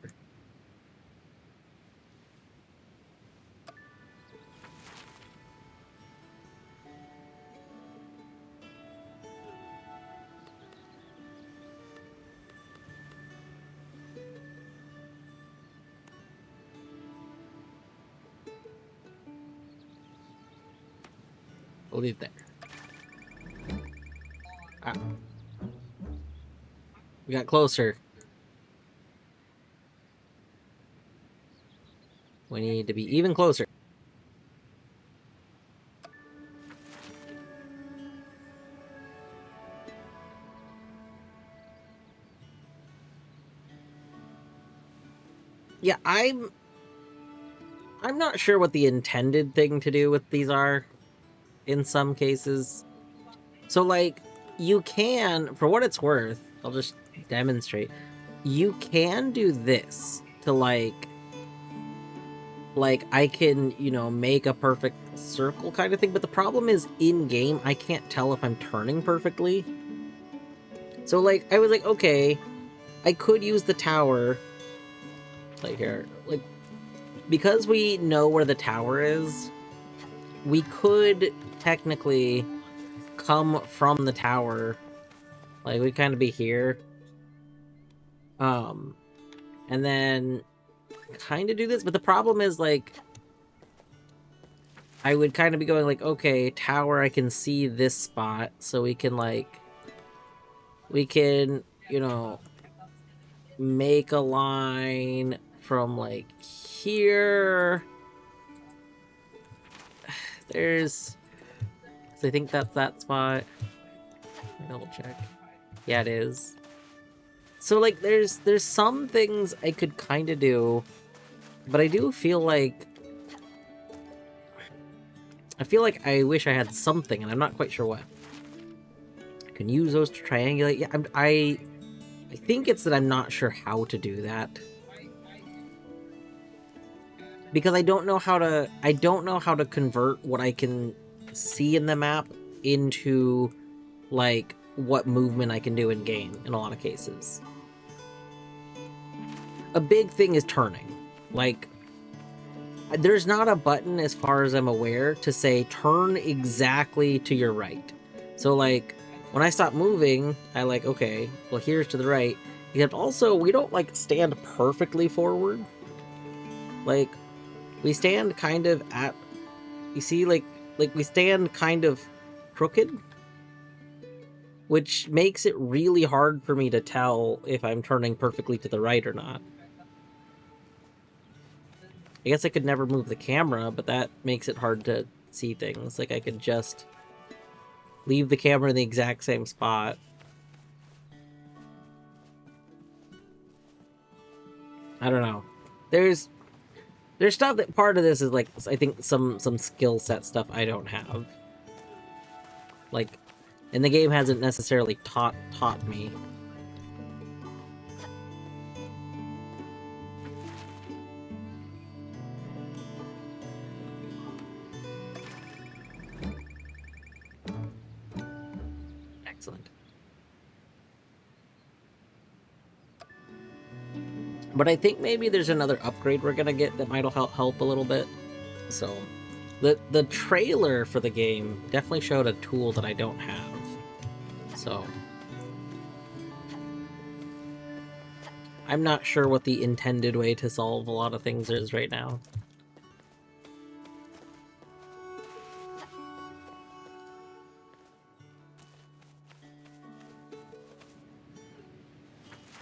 Speaker 1: We'll leave it there. Ah. We got closer. We need to be even closer. Yeah, I'm not sure what the intended thing to do with these are in some cases. So like you can, for what it's worth, I'll just demonstrate. You can do this to like I can, you know, make a perfect circle kind of thing, but the problem is in game I can't tell if I'm turning perfectly. So like I was like, okay, I could use the tower like here, like because we know where the tower is, we could technically come from the tower. Like we kind of be here. And then kind of do this, but the problem is like I would kind of be going like, okay, tower, I can see this spot, so we can like you know, make a line from like here. There's, so I think that's that spot. Double check. Yeah, it is. So like there's some things I could kind of do, but I do feel like I wish I had something, and I'm not quite sure what. I can use those to triangulate. Yeah, I think it's that I'm not sure how to do that. Because I don't know how to convert what I can see in the map into like what movement I can do in game in a lot of cases. A big thing is turning. Like there's not a button as far as I'm aware to say turn exactly to your right. So like when I stop moving, I like, okay, well here's to the right. Except also we don't like stand perfectly forward. Like we stand kind of at, you see, like we stand kind of crooked, which makes it really hard for me to tell if I'm turning perfectly to the right or not. I guess I could never move the camera, but that makes it hard to see things. Like I could just leave the camera in the exact same spot. I don't know. There's stuff that part of this is like, I think some skill set stuff I don't have. Like, and the game hasn't necessarily taught me. Excellent. But I think maybe there's another upgrade we're gonna get that might help a little bit. So, the trailer for the game definitely showed a tool that I don't have. So, I'm not sure what the intended way to solve a lot of things is right now.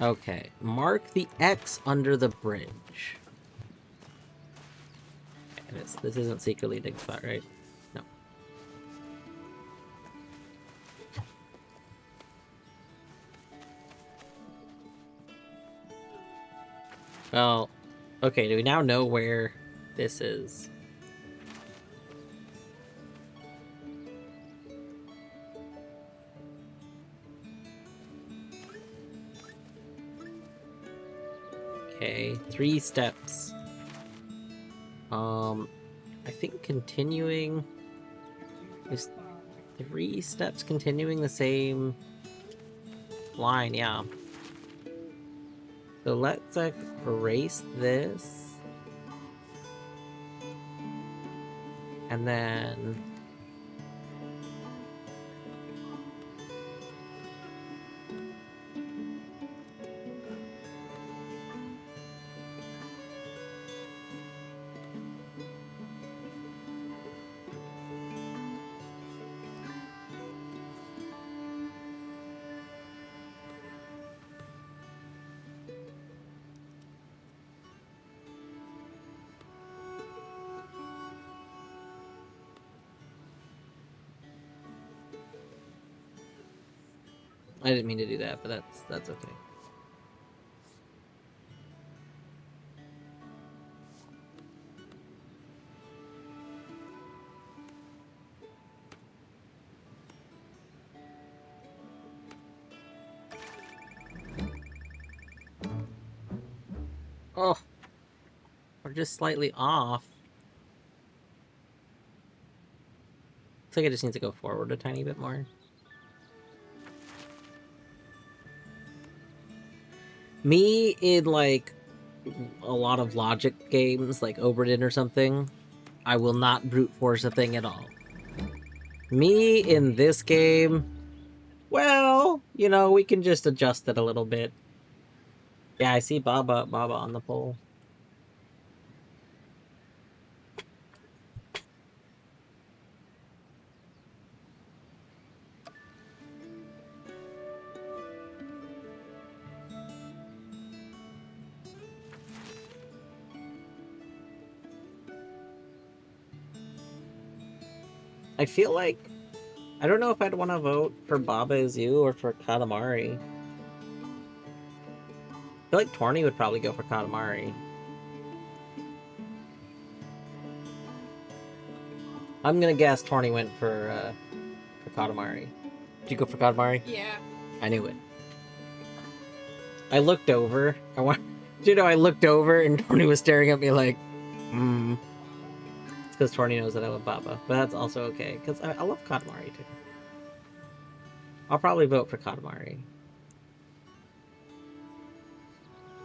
Speaker 1: Okay, mark the X under the bridge. Okay, this isn't secretly dig spot, right? No. Well, okay, do we now know where this is? Okay, 3 steps. I think continuing is 3 steps continuing the same line, yeah. So let's erase this. And then I didn't mean to do that, but that's okay. Oh, we're just slightly off. Looks like I just need to go forward a tiny bit more. Me in like a lot of logic games, like Oberdin or something, I will not brute force a thing at all. Me in this game, well, you know, we can just adjust it a little bit. Yeah, I see Baba on the pole. I feel like I don't know if I'd want to vote for Baba Is You or for Katamari. I feel like Torny would probably go for Katamari. I'm gonna guess Torny went for Katamari. Did you go for Katamari?
Speaker 2: Yeah.
Speaker 1: I knew it. I looked over. I looked over and Torny was staring at me like, It's because Torny knows that I love Baba, but that's also okay because I love Katamari too. I'll probably vote for Katamari.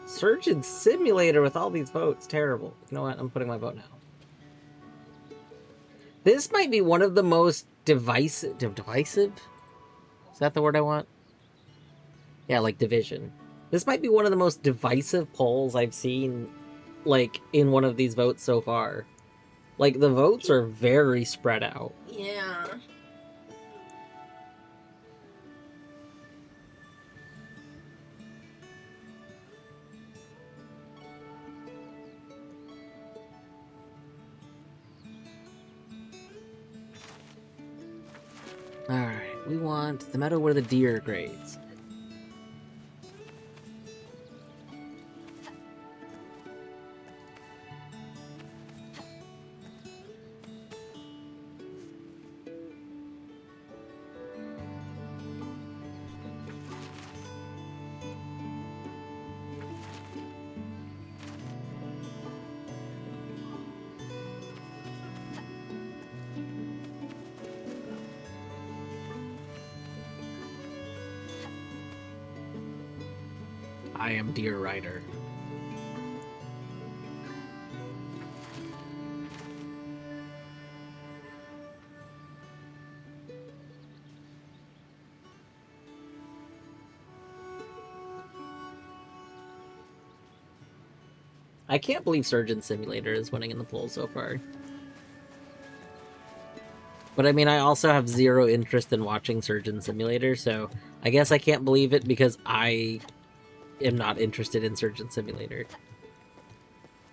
Speaker 1: Surgeon Simulator with all these votes, terrible. You know what? I'm putting my vote now. This might be one of the most divisive? Is that the word I want? Yeah, like division. This might be one of the most divisive polls I've seen, like, in one of these votes so far. Like, the votes are very spread out.
Speaker 2: Yeah.
Speaker 1: Alright, we want the meadow where the deer graze. I am Deer Rider. I can't believe Surgeon Simulator is winning in the poll so far. But I mean, I also have zero interest in watching Surgeon Simulator, so I guess I can't believe it because I am not interested in Surgeon Simulator.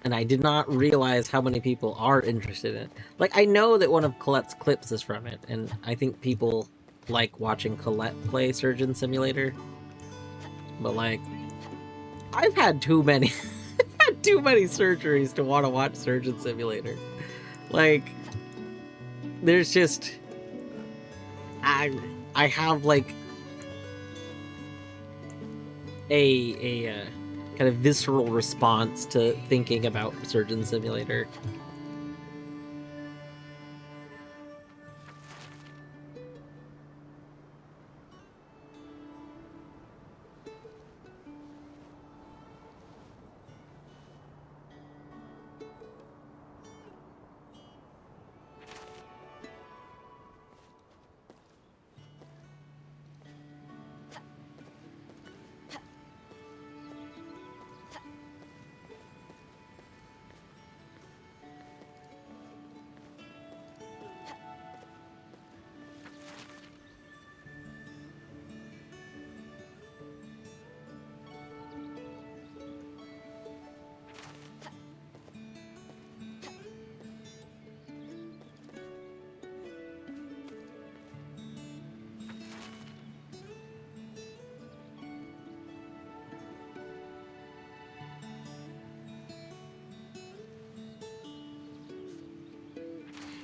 Speaker 1: And I did not realize how many people are interested in it. Like, I know that one of Colette's clips is from it, and I think people like watching Colette play Surgeon Simulator. But, like, I've had too many too many surgeries to want to watch Surgeon Simulator. Like, there's just... I have, like, a kind of visceral response to thinking about Surgeon Simulator.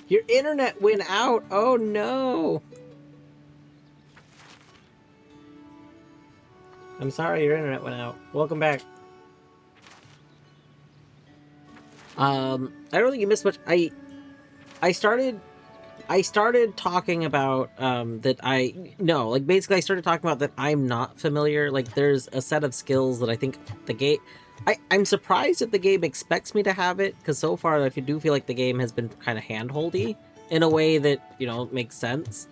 Speaker 1: Your internet went out. Oh no. I'm sorry your internet went out. Welcome back. I don't think you missed much. I started talking about basically I started talking about that I'm not familiar. Like, there's a set of skills that I think the game I'm surprised that the game expects me to have it, because so far I do feel like the game has been kind of hand-holdy in a way that, you know, makes sense.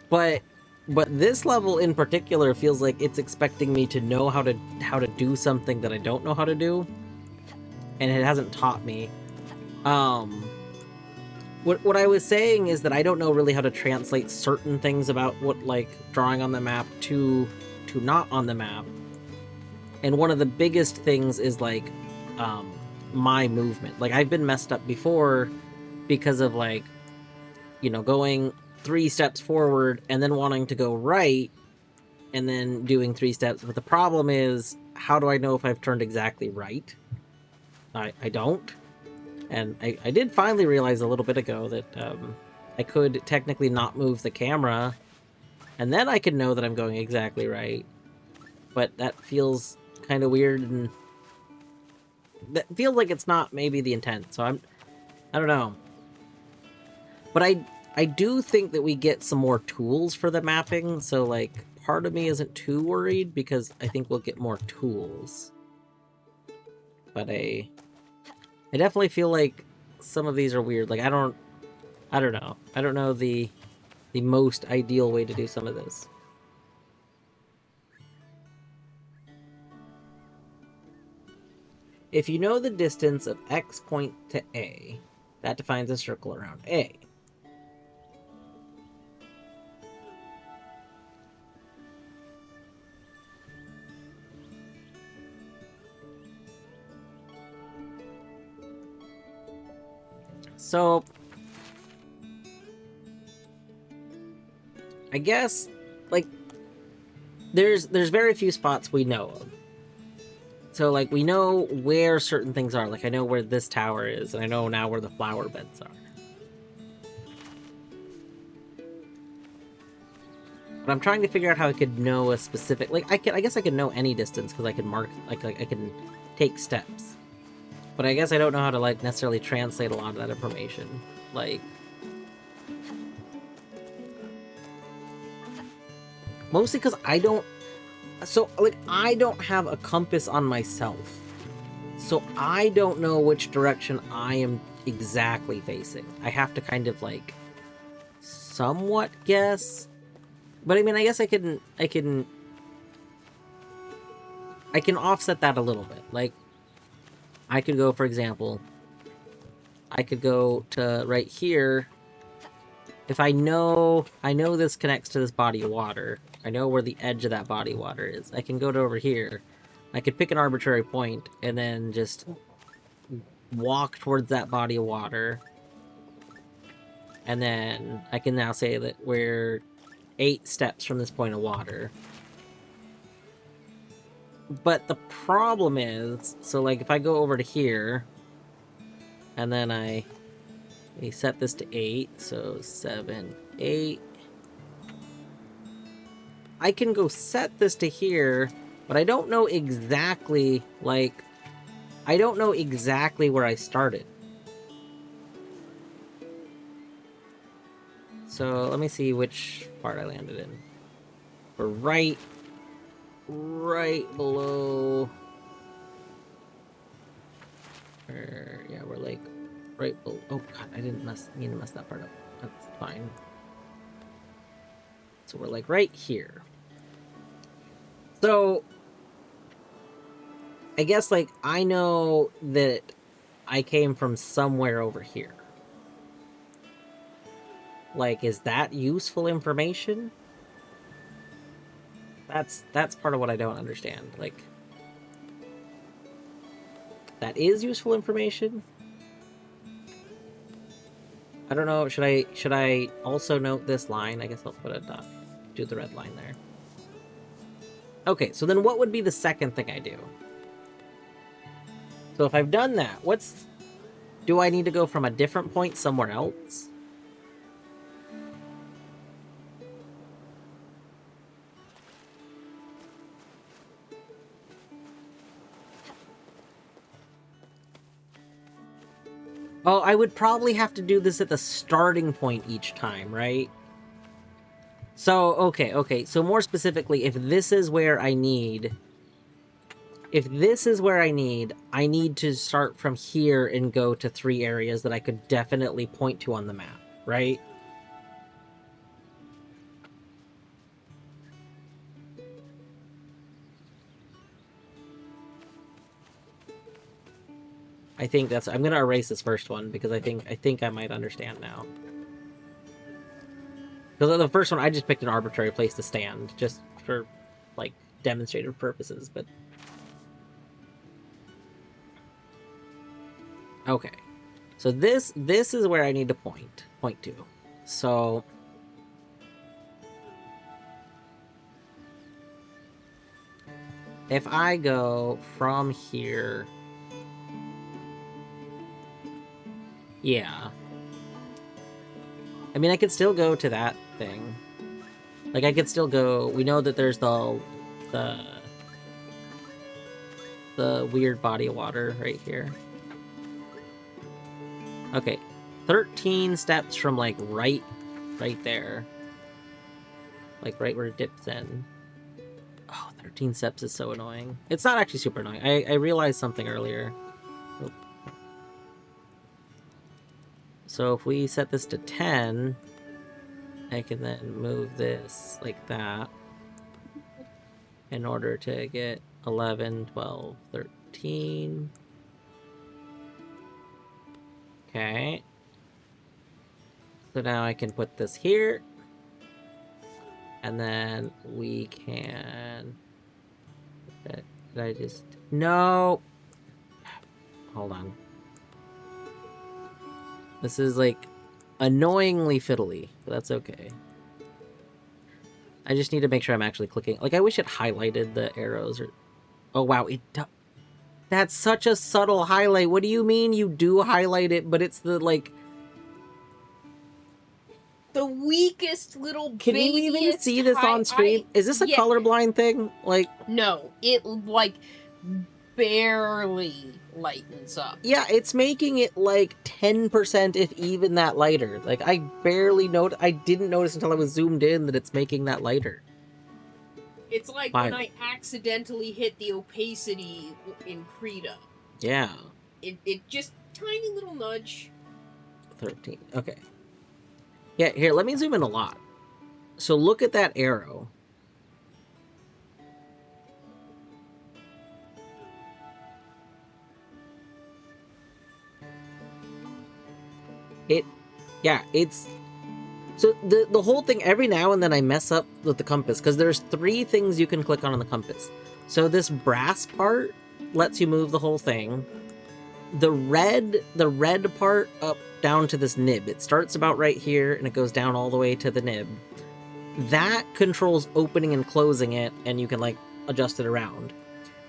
Speaker 1: But this level in particular feels like it's expecting me to know how to do something that I don't know how to do, and it hasn't taught me. What I was saying is that I don't know really how to translate certain things about what, like, drawing on the map to not on the map. And one of the biggest things is, like, my movement. Like, I've been messed up before because of, like, you know, going 3 steps forward and then wanting to go right and then doing 3 steps. But the problem is, how do I know if I've turned exactly right? I don't. And I did finally realize a little bit ago that I could technically not move the camera, and then I could know that I'm going exactly right. But that feels kind of weird, and that feels like it's not maybe the intent. So I don't know. But I do think that we get some more tools for the mapping, so, like, part of me isn't too worried because I think we'll get more tools. But I definitely feel like some of these are weird. Like, I don't know. I don't know the most ideal way to do some of this. If you know the distance of X point to A, that defines a circle around A. So, I guess, like, there's very few spots we know of. So, like, we know where certain things are. Like, I know where this tower is, and I know now where the flower beds are. But I'm trying to figure out how I could know a specific... Like, I guess I could know any distance, because I can mark... Like, I can take steps. But I guess I don't know how to, like, necessarily translate a lot of that information. Like... Mostly because I don't... So, like, I don't have a compass on myself. So I don't know which direction I am exactly facing. I have to kind of, like, somewhat guess. But, I mean, I guess I can offset that a little bit. Like, I could go, for example, I could go to right here. If I know this connects to this body of water, I know where the edge of that body of water is, I can go to over here. I could pick an arbitrary point and then just walk towards that body of water. And then I can now say that we're 8 steps from this point of water. But the problem is, so like if I go over to here, and then I set this to 8, so 7, 8. I can go set this to here, but I don't know exactly, like, I don't know exactly where I started. So let me see which part I landed in. We're right below. Yeah, we're like right below. Oh god, I didn't mean to mess that part up. That's fine. So we're like right here. So I guess like I know that I came from somewhere over here. Like, is that useful information? That's part of what I don't understand. Like, that is useful information? I don't know, should I also note this line? I guess I'll put a dot, do the red line there. Okay, so then what would be the second thing I do? So if I've done that, do I need to go from a different point somewhere else? Oh, I would probably have to do this at the starting point each time, right? So, okay. So more specifically, if this is where I need... I need to start from here and go to 3 areas that I could definitely point to on the map, right? I think that's... I'm gonna erase this first one because I think I might understand now. Because the first one, I just picked an arbitrary place to stand, just for, like, demonstrative purposes, but... Okay. So this is where I need to point to. So... if I go from here... Yeah. I mean, I could still go to that thing. Like, I could still go... We know that there's the weird body of water right here. Okay. 13 steps from, like, right there. Like, right where it dips in. Oh, 13 steps is so annoying. It's not actually super annoying. I realized something earlier. Oop. So if we set this to 10, I can then move this like that in order to get 11, 12, 13. Okay. So now I can put this here. And then we can... Did I just... No! Hold on. This is, like, annoyingly fiddly, but that's okay. I just need to make sure I'm actually clicking. Like, I wish it highlighted the arrows or... Oh, wow, it does... That's such a subtle highlight. What do you mean you do highlight it, but it's the, like...
Speaker 2: The weakest little
Speaker 1: Can you even see this on screen? Is this a colorblind thing? Like...
Speaker 2: No, it, like, barely lightens up.
Speaker 1: Yeah, it's making it like 10%, if even that lighter. Like, I didn't notice until I was zoomed in that it's making that lighter.
Speaker 2: It's like when I accidentally hit the opacity in Krita.
Speaker 1: Yeah.
Speaker 2: It just, tiny little nudge.
Speaker 1: 13, okay. Yeah, here, let me zoom in a lot. So look at that arrow. It's... So the whole thing, every now and then I mess up with the compass, because there's 3 things you can click on the compass. So this brass part lets you move the whole thing. The red part up down to this nib. It starts about right here, and it goes down all the way to the nib. That controls opening and closing it, and you can, like, adjust it around.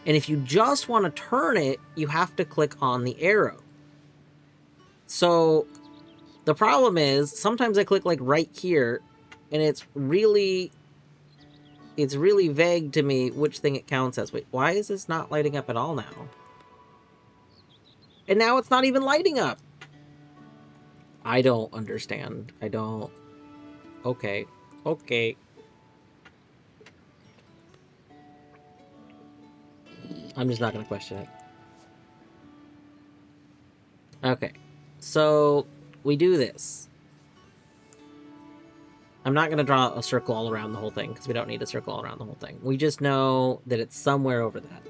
Speaker 1: And if you just want to turn it, you have to click on the arrow. So the problem is sometimes I click like right here and it's really vague to me which thing it counts as. Wait, why is this not lighting up at all now? And now it's not even lighting up. I don't understand. I don't. Okay. Okay. I'm just not going to question it. Okay. So, we do this. I'm not going to draw a circle all around the whole thing, because we don't need a circle all around the whole thing. We just know that it's somewhere over that.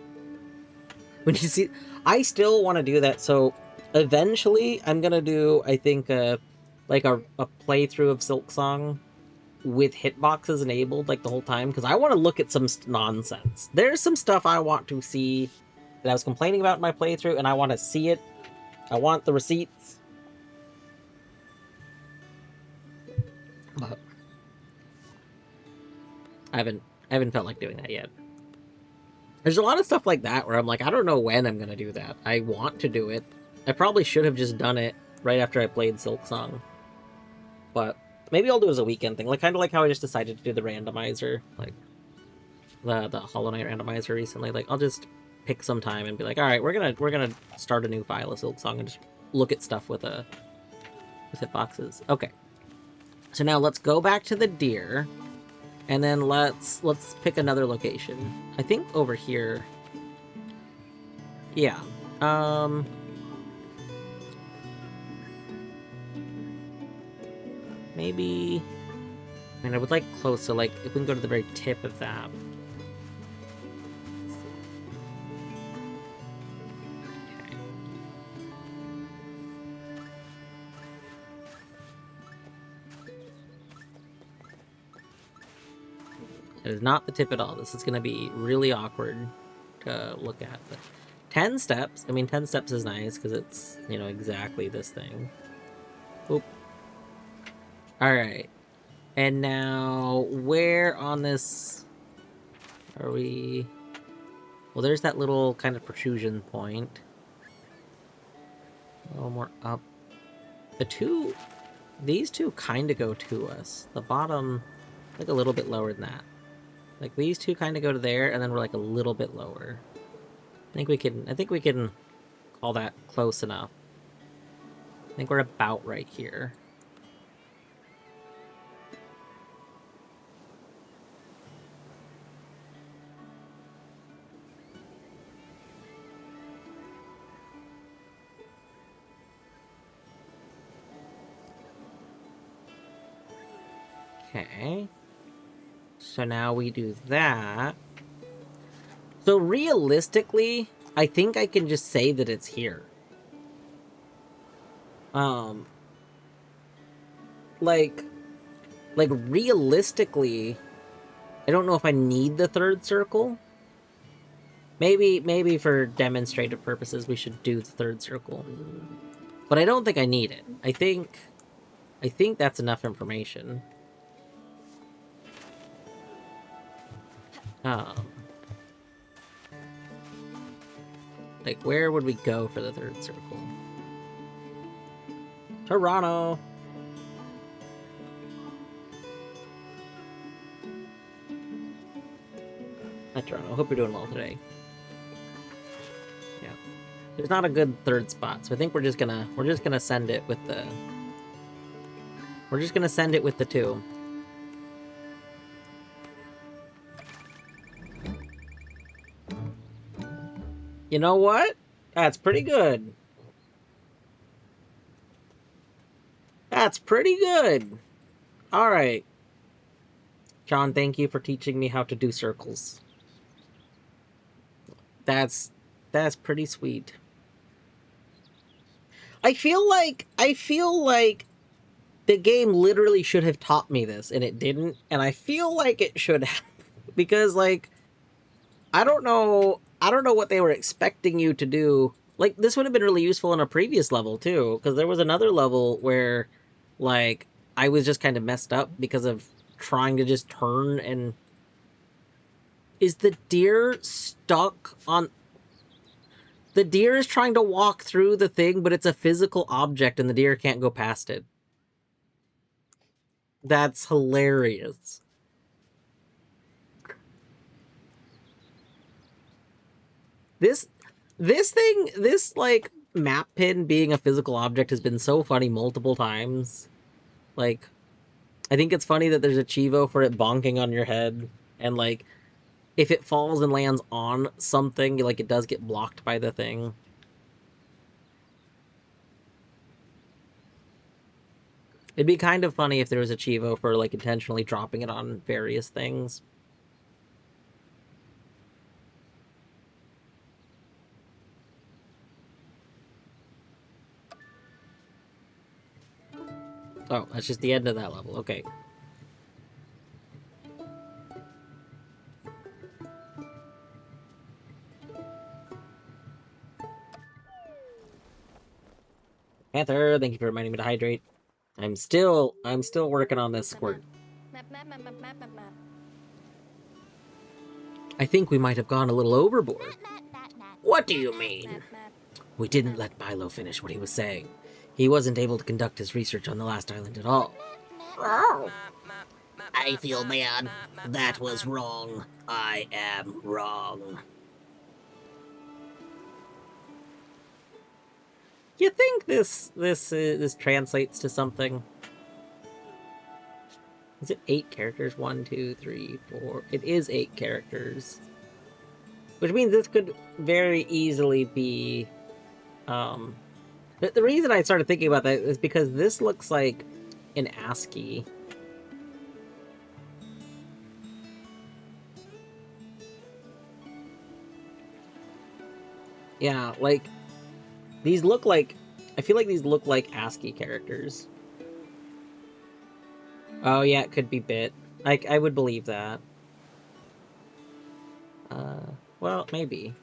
Speaker 1: When you see... I still want to do that, so eventually I'm going to do, I think, like a playthrough of Silksong with hitboxes enabled like the whole time, because I want to look at some nonsense. There's some stuff I want to see that I was complaining about in my playthrough, and I want to see it. I want the receipts. But I haven't felt like doing that yet. There's a lot of stuff like that where I'm like, I don't know when I'm gonna do that. I want to do it. I probably should have just done it right after I played Silksong. But maybe I'll do it as a weekend thing. Like kind of like how I just decided to do the randomizer, like the Hollow Knight randomizer recently. Like I'll just pick some time and be like, all right, we're gonna start a new file of Silksong and just look at stuff with hitboxes. Okay. So now let's go back to the deer. And then let's pick another location. I think over here. Yeah. Maybe... I mean, I would like close, so like, if we can go to the very tip of that. Okay. It is not the tip at all. This is going to be really awkward to look at. But 10 steps. I mean, 10 steps is nice because it's, you know, exactly this thing. Oop. Alright. And now, where on this are we? Well, there's that little kind of protrusion point. A little more up. These two kind of go to us. The bottom, like a little bit lower than that. Like these two kind of go to there, and then we're like a little bit lower. I think we can call that close enough. I think we're about right here. Okay. So now we do that. So realistically, I think I can just say that it's here. Like realistically, I don't know if I need the third circle. Maybe for demonstrative purposes we should do the third circle. But I don't think I need it. I think that's enough information. Like, where would we go for the third circle? Toronto! Hi, Toronto. Hope you're doing well today. Yeah. There's not a good third spot, so I think we're just gonna send it with the... We're just gonna send it with the 2. You know what? That's pretty good. That's pretty good. Alright. John, thank you for teaching me how to do circles. That's pretty sweet. I feel like the game literally should have taught me this, and it didn't, and I feel like it should have. Because, like, I don't know what they were expecting you to do. Like, this would have been really useful in a previous level, too, because there was another level where, like, I was just kind of messed up because of trying to just turn and... Is the deer stuck on... The deer is trying to walk through the thing, but it's a physical object and the deer can't go past it. That's hilarious. This like map pin being a physical object has been so funny multiple times. Like, I think it's funny that there's a Chivo for it bonking on your head, and like, if it falls and lands on something, like it does get blocked by the thing. It'd be kind of funny if there was a Chivo for like intentionally dropping it on various things. Oh, that's just the end of that level. Okay. Panther, thank you for reminding me to hydrate. I'm still working on this squirt. I think we might have gone a little overboard. What do you mean? We didn't let Milo finish what he was saying. He wasn't able to conduct his research on the last island at all. I feel bad. That was wrong. I am wrong. You think this translates to something? Is it 8 characters? 1, 2, 3, 4. It is 8 characters. Which means this could very easily be... The reason I started thinking about that is because this looks like an ASCII. Yeah, like... These look like... I feel like these look like ASCII characters. Oh yeah, it could be bit. I would believe that. Well, maybe.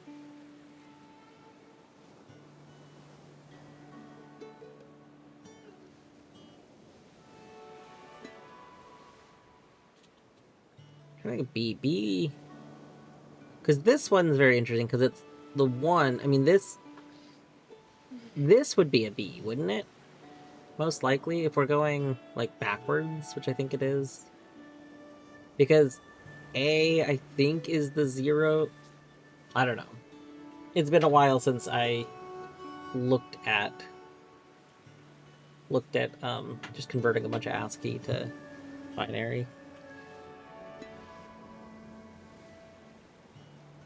Speaker 1: I think B. Because this one's very interesting, because it's the one... I mean, this would be a B, wouldn't it? Most likely, if we're going, like, backwards, which I think it is. Because A, I think, is the 0. I don't know. It's been a while since I looked at just converting a bunch of ASCII to binary.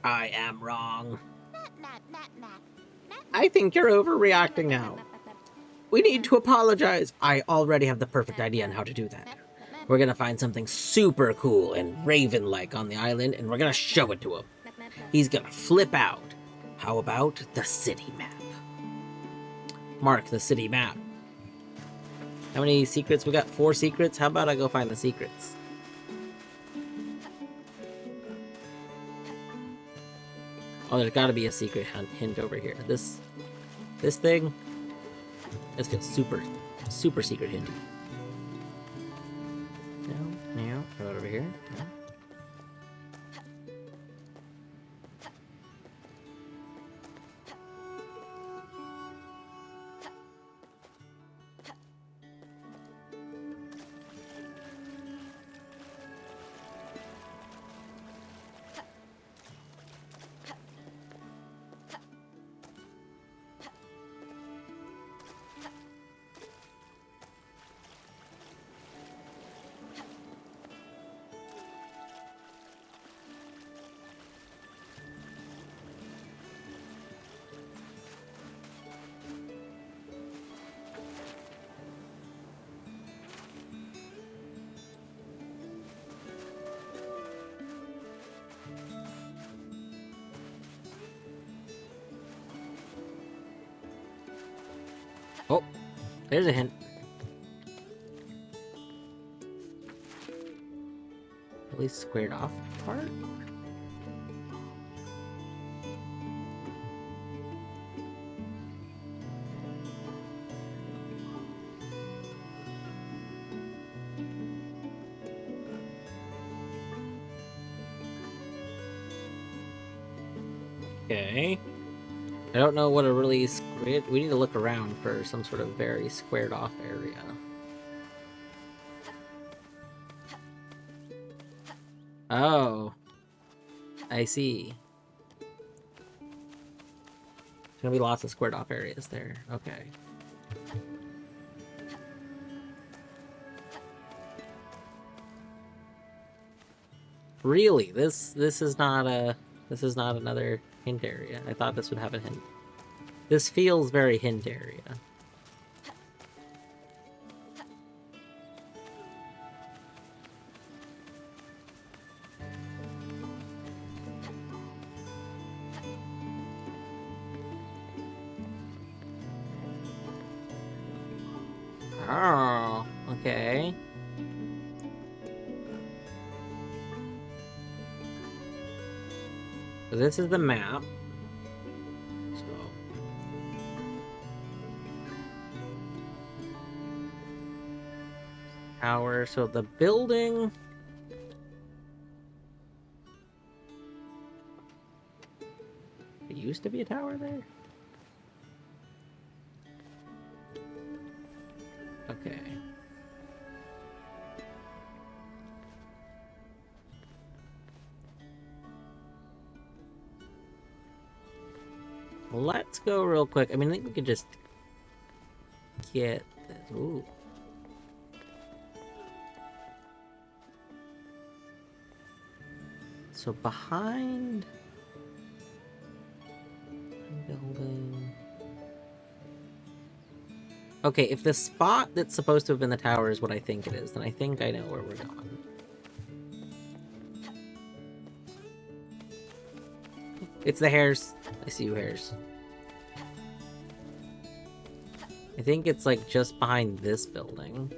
Speaker 1: I am wrong. I think you're overreacting now. We need to apologize. I already have the perfect idea on how to do that. We're gonna find something super cool and Raven-like on the island, and we're gonna show it to him. He's gonna flip out. How about the city map? Mark the city map. How many secrets? We got 4 secrets. How about I go find the secrets? Oh, there's gotta be a secret hint over here. This thing. This feels super secret hint. Now, go over here. No. Oh, there's a hint. At least squared off part? Okay. I don't know what a really squid. We need to look around for some sort of very squared off area. Oh, I see. There's gonna be lots of squared off areas there. Okay. Really, this is not another hint area. I thought this would have a hint. This feels very hint area. Oh, okay. So this is the map. So tower. So the building. There used to be a tower there. Okay. Let's go real quick. I mean, I think we could just get this. Ooh. So behind building. Okay, if the spot that's supposed to have been the tower is what I think it is, then I think I know where we're going. It's the hairs. I see you, hairs. I think it's like just behind this building.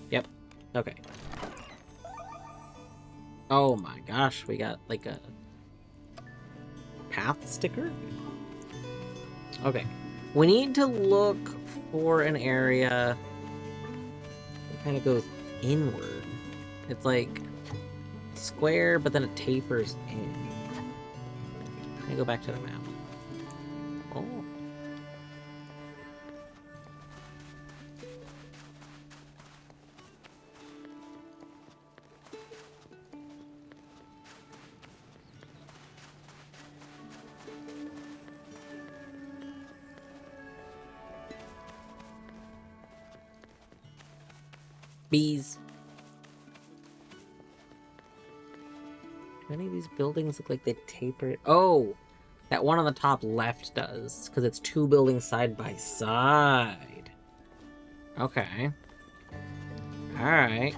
Speaker 1: Yep. Okay. Oh my gosh, we got like a path sticker? Okay. We need to look for an area that kind of goes inward. It's like square, but then it tapers in. Let me go back to the map. Oh. Bees. Do any of these buildings look like they taper? Oh, that one on the top left does, because it's two buildings side by side. Okay. Alright.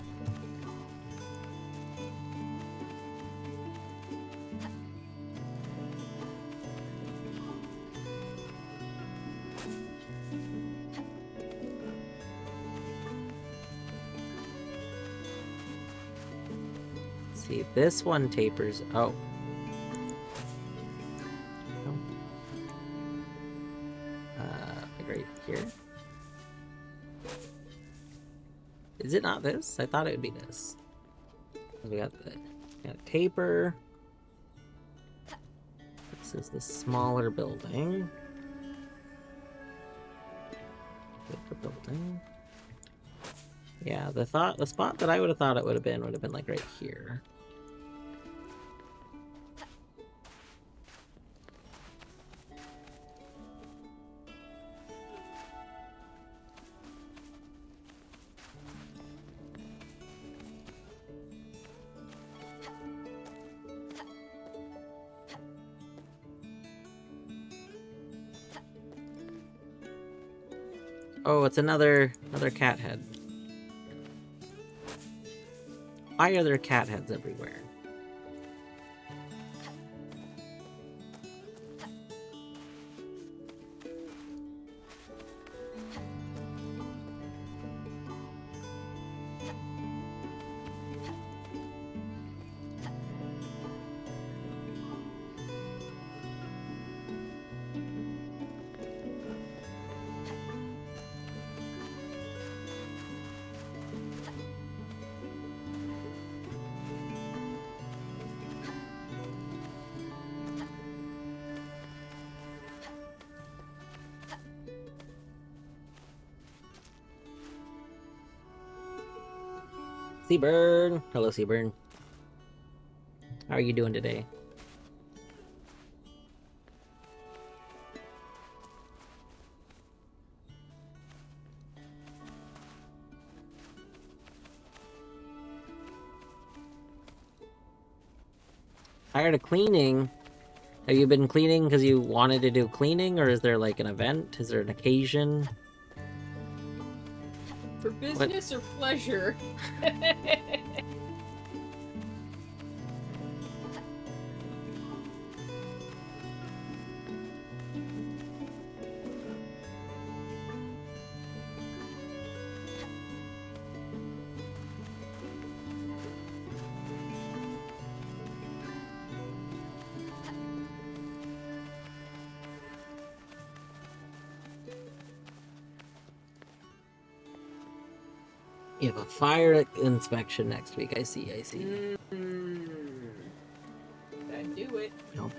Speaker 1: See, this one tapers. Oh. Like right here. Is it not this? I thought it would be this. We got the taper. This is the smaller building. The building. Yeah, the spot that I would have thought it would have been like right here. Oh, it's another cat head. Why are there cat heads everywhere? Seaburn! Hello, Seaburn. How are you doing today? Tired of cleaning? Have you been cleaning because you wanted to do cleaning, or is there like an event? Is there an occasion?
Speaker 2: For business or pleasure?
Speaker 1: You have a fire inspection next week. I see, I see.
Speaker 2: That'd do it.
Speaker 1: No.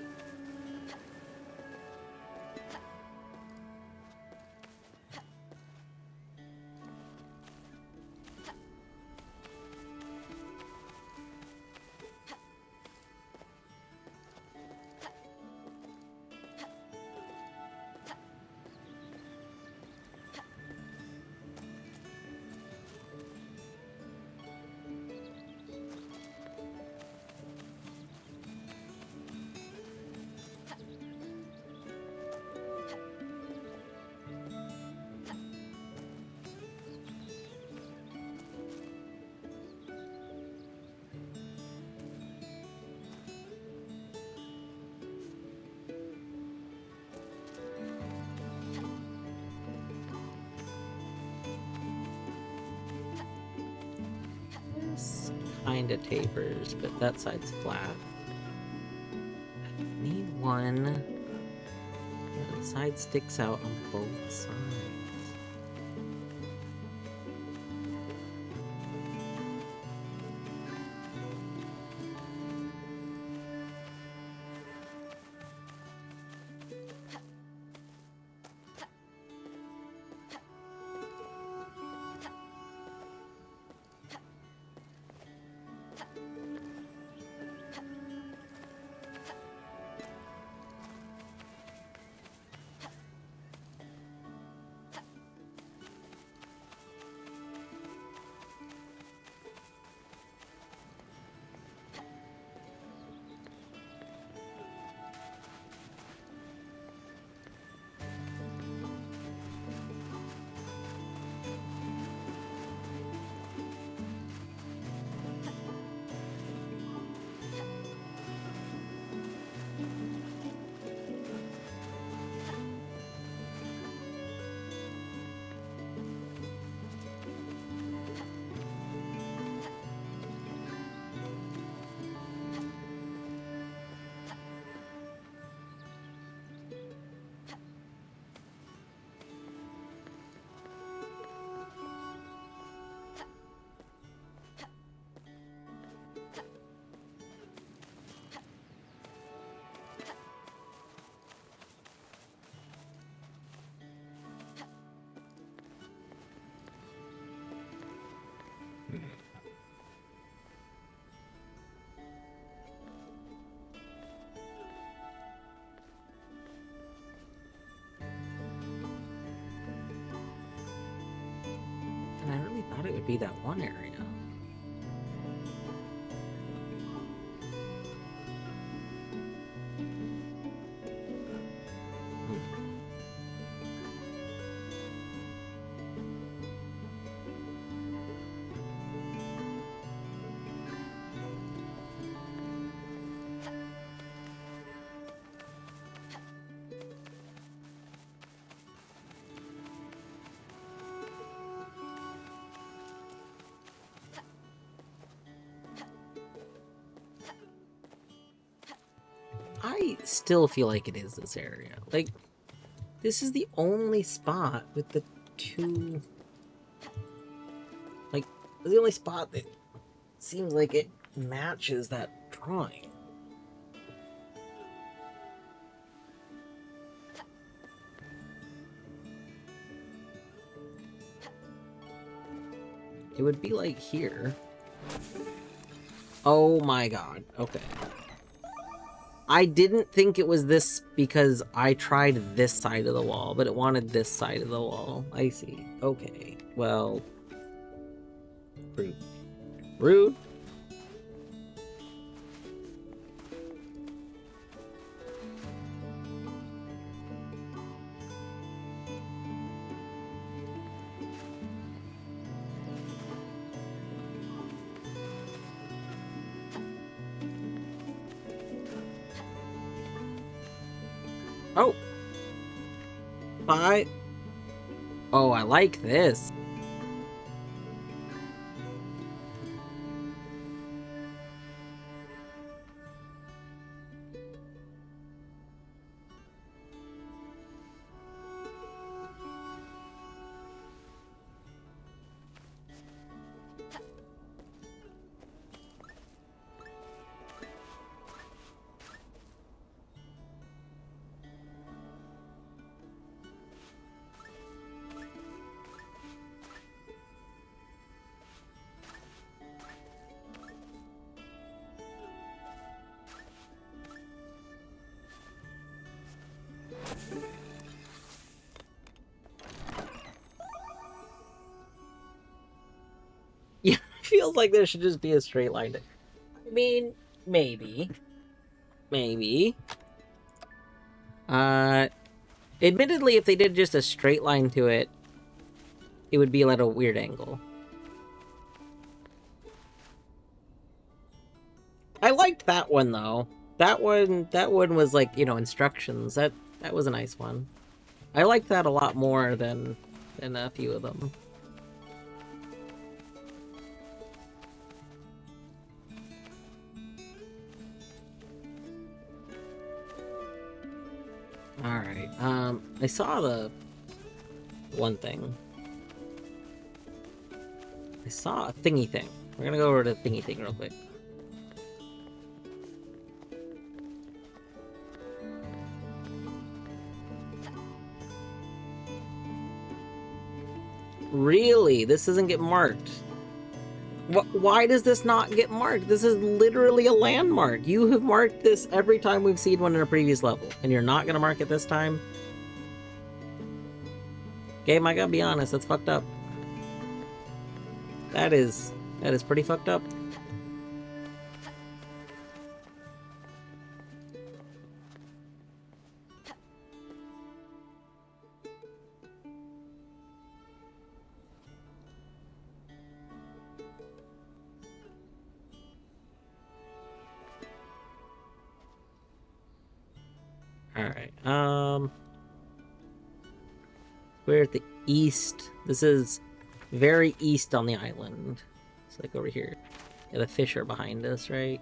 Speaker 1: This kind of tapers, but that side's flat. Need one. The side sticks out on both sides. And I really thought it would be that one area. I still feel like it is this area. Like, this is the only spot with the two... Like, the only spot that seems like it matches that drawing. It would be like here, Oh my god. Okay. I didn't think it was this because I tried this side of the wall, but it wanted this side of the wall. I see. Okay. Well... Rude. Rude? Oh! Five. Oh, I like this. Yeah, feels like there should just be a straight line. I mean, maybe. Maybe. Admittedly, if they did just a straight line to it, it would be at a weird angle. I liked that one, though. That one was like, instructions. That was a nice one. I liked that a lot more than a few of them. Alright, I saw the one thing. I saw a thingy thing. We're gonna go over to the thingy thing real quick. Really? This doesn't get marked? Why does this not get marked? This is literally a landmark. You have marked this every time we've seen one in a previous level, and you're not gonna mark it this time? Game, I gotta be honest, that's fucked up. That is pretty fucked up. Alright, we're at the east. This is very east on the island. It's like over here. Yeah, the fish are behind us, right?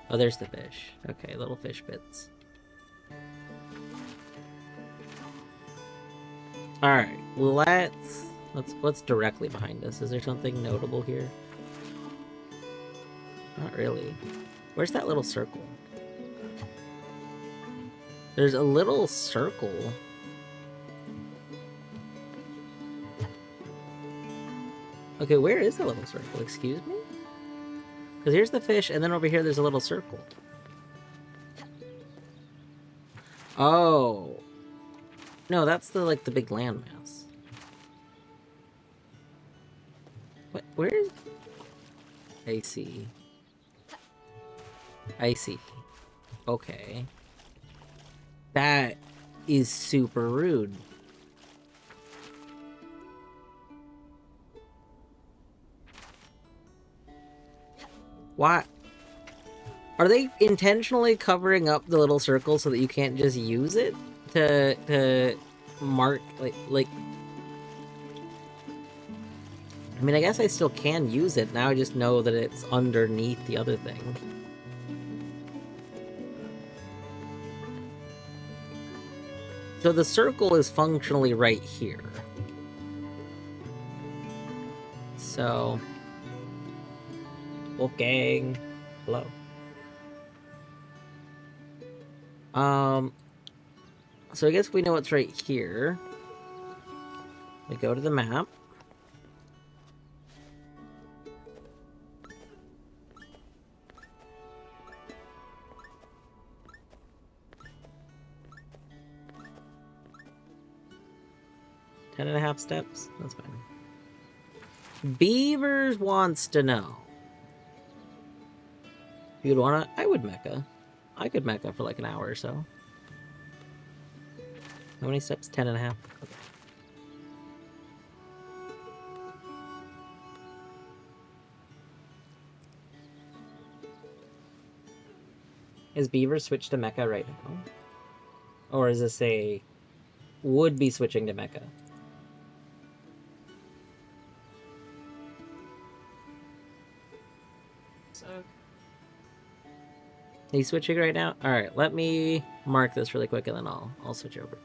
Speaker 1: Oh, there's the fish. Okay, little fish bits. Alright, what's directly behind us? Is there something notable here? Not really. Where's that little circle? There's a little circle. Okay, where is the little circle? Excuse me? Because here's the fish, and then over here there's a little circle. Oh. No, that's the big landmass. What? Where is... I see. I see. Okay. That is super rude. Why? Are they intentionally covering up the little circle so that you can't just use it to mark like? I mean, I guess I still can use it. Now I just know that it's underneath the other thing. So the circle is functionally right here. So... Wolfgang. Hello. So I guess we know it's right here. We go to the map. 10.5 steps? That's fine. Beavers wants to know. If you'd wanna, I would mecha. I could mecha for like an hour or so. How many steps? 10.5. Okay. Is Beaver switched to mecha right now? Or is this a would be switching to mecha?
Speaker 2: So
Speaker 1: He's switching right now? Alright, let me mark this really quick and then I'll switch over.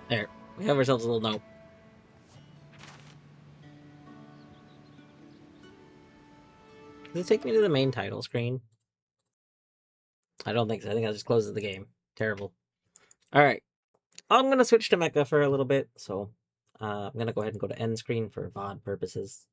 Speaker 1: There, we have ourselves a little note. Does it take me to the main title screen? I don't think so. I think that just closes the game. Terrible. Alright. I'm going to switch to mecha for a little bit, so I'm going to go ahead and go to end screen for VOD purposes.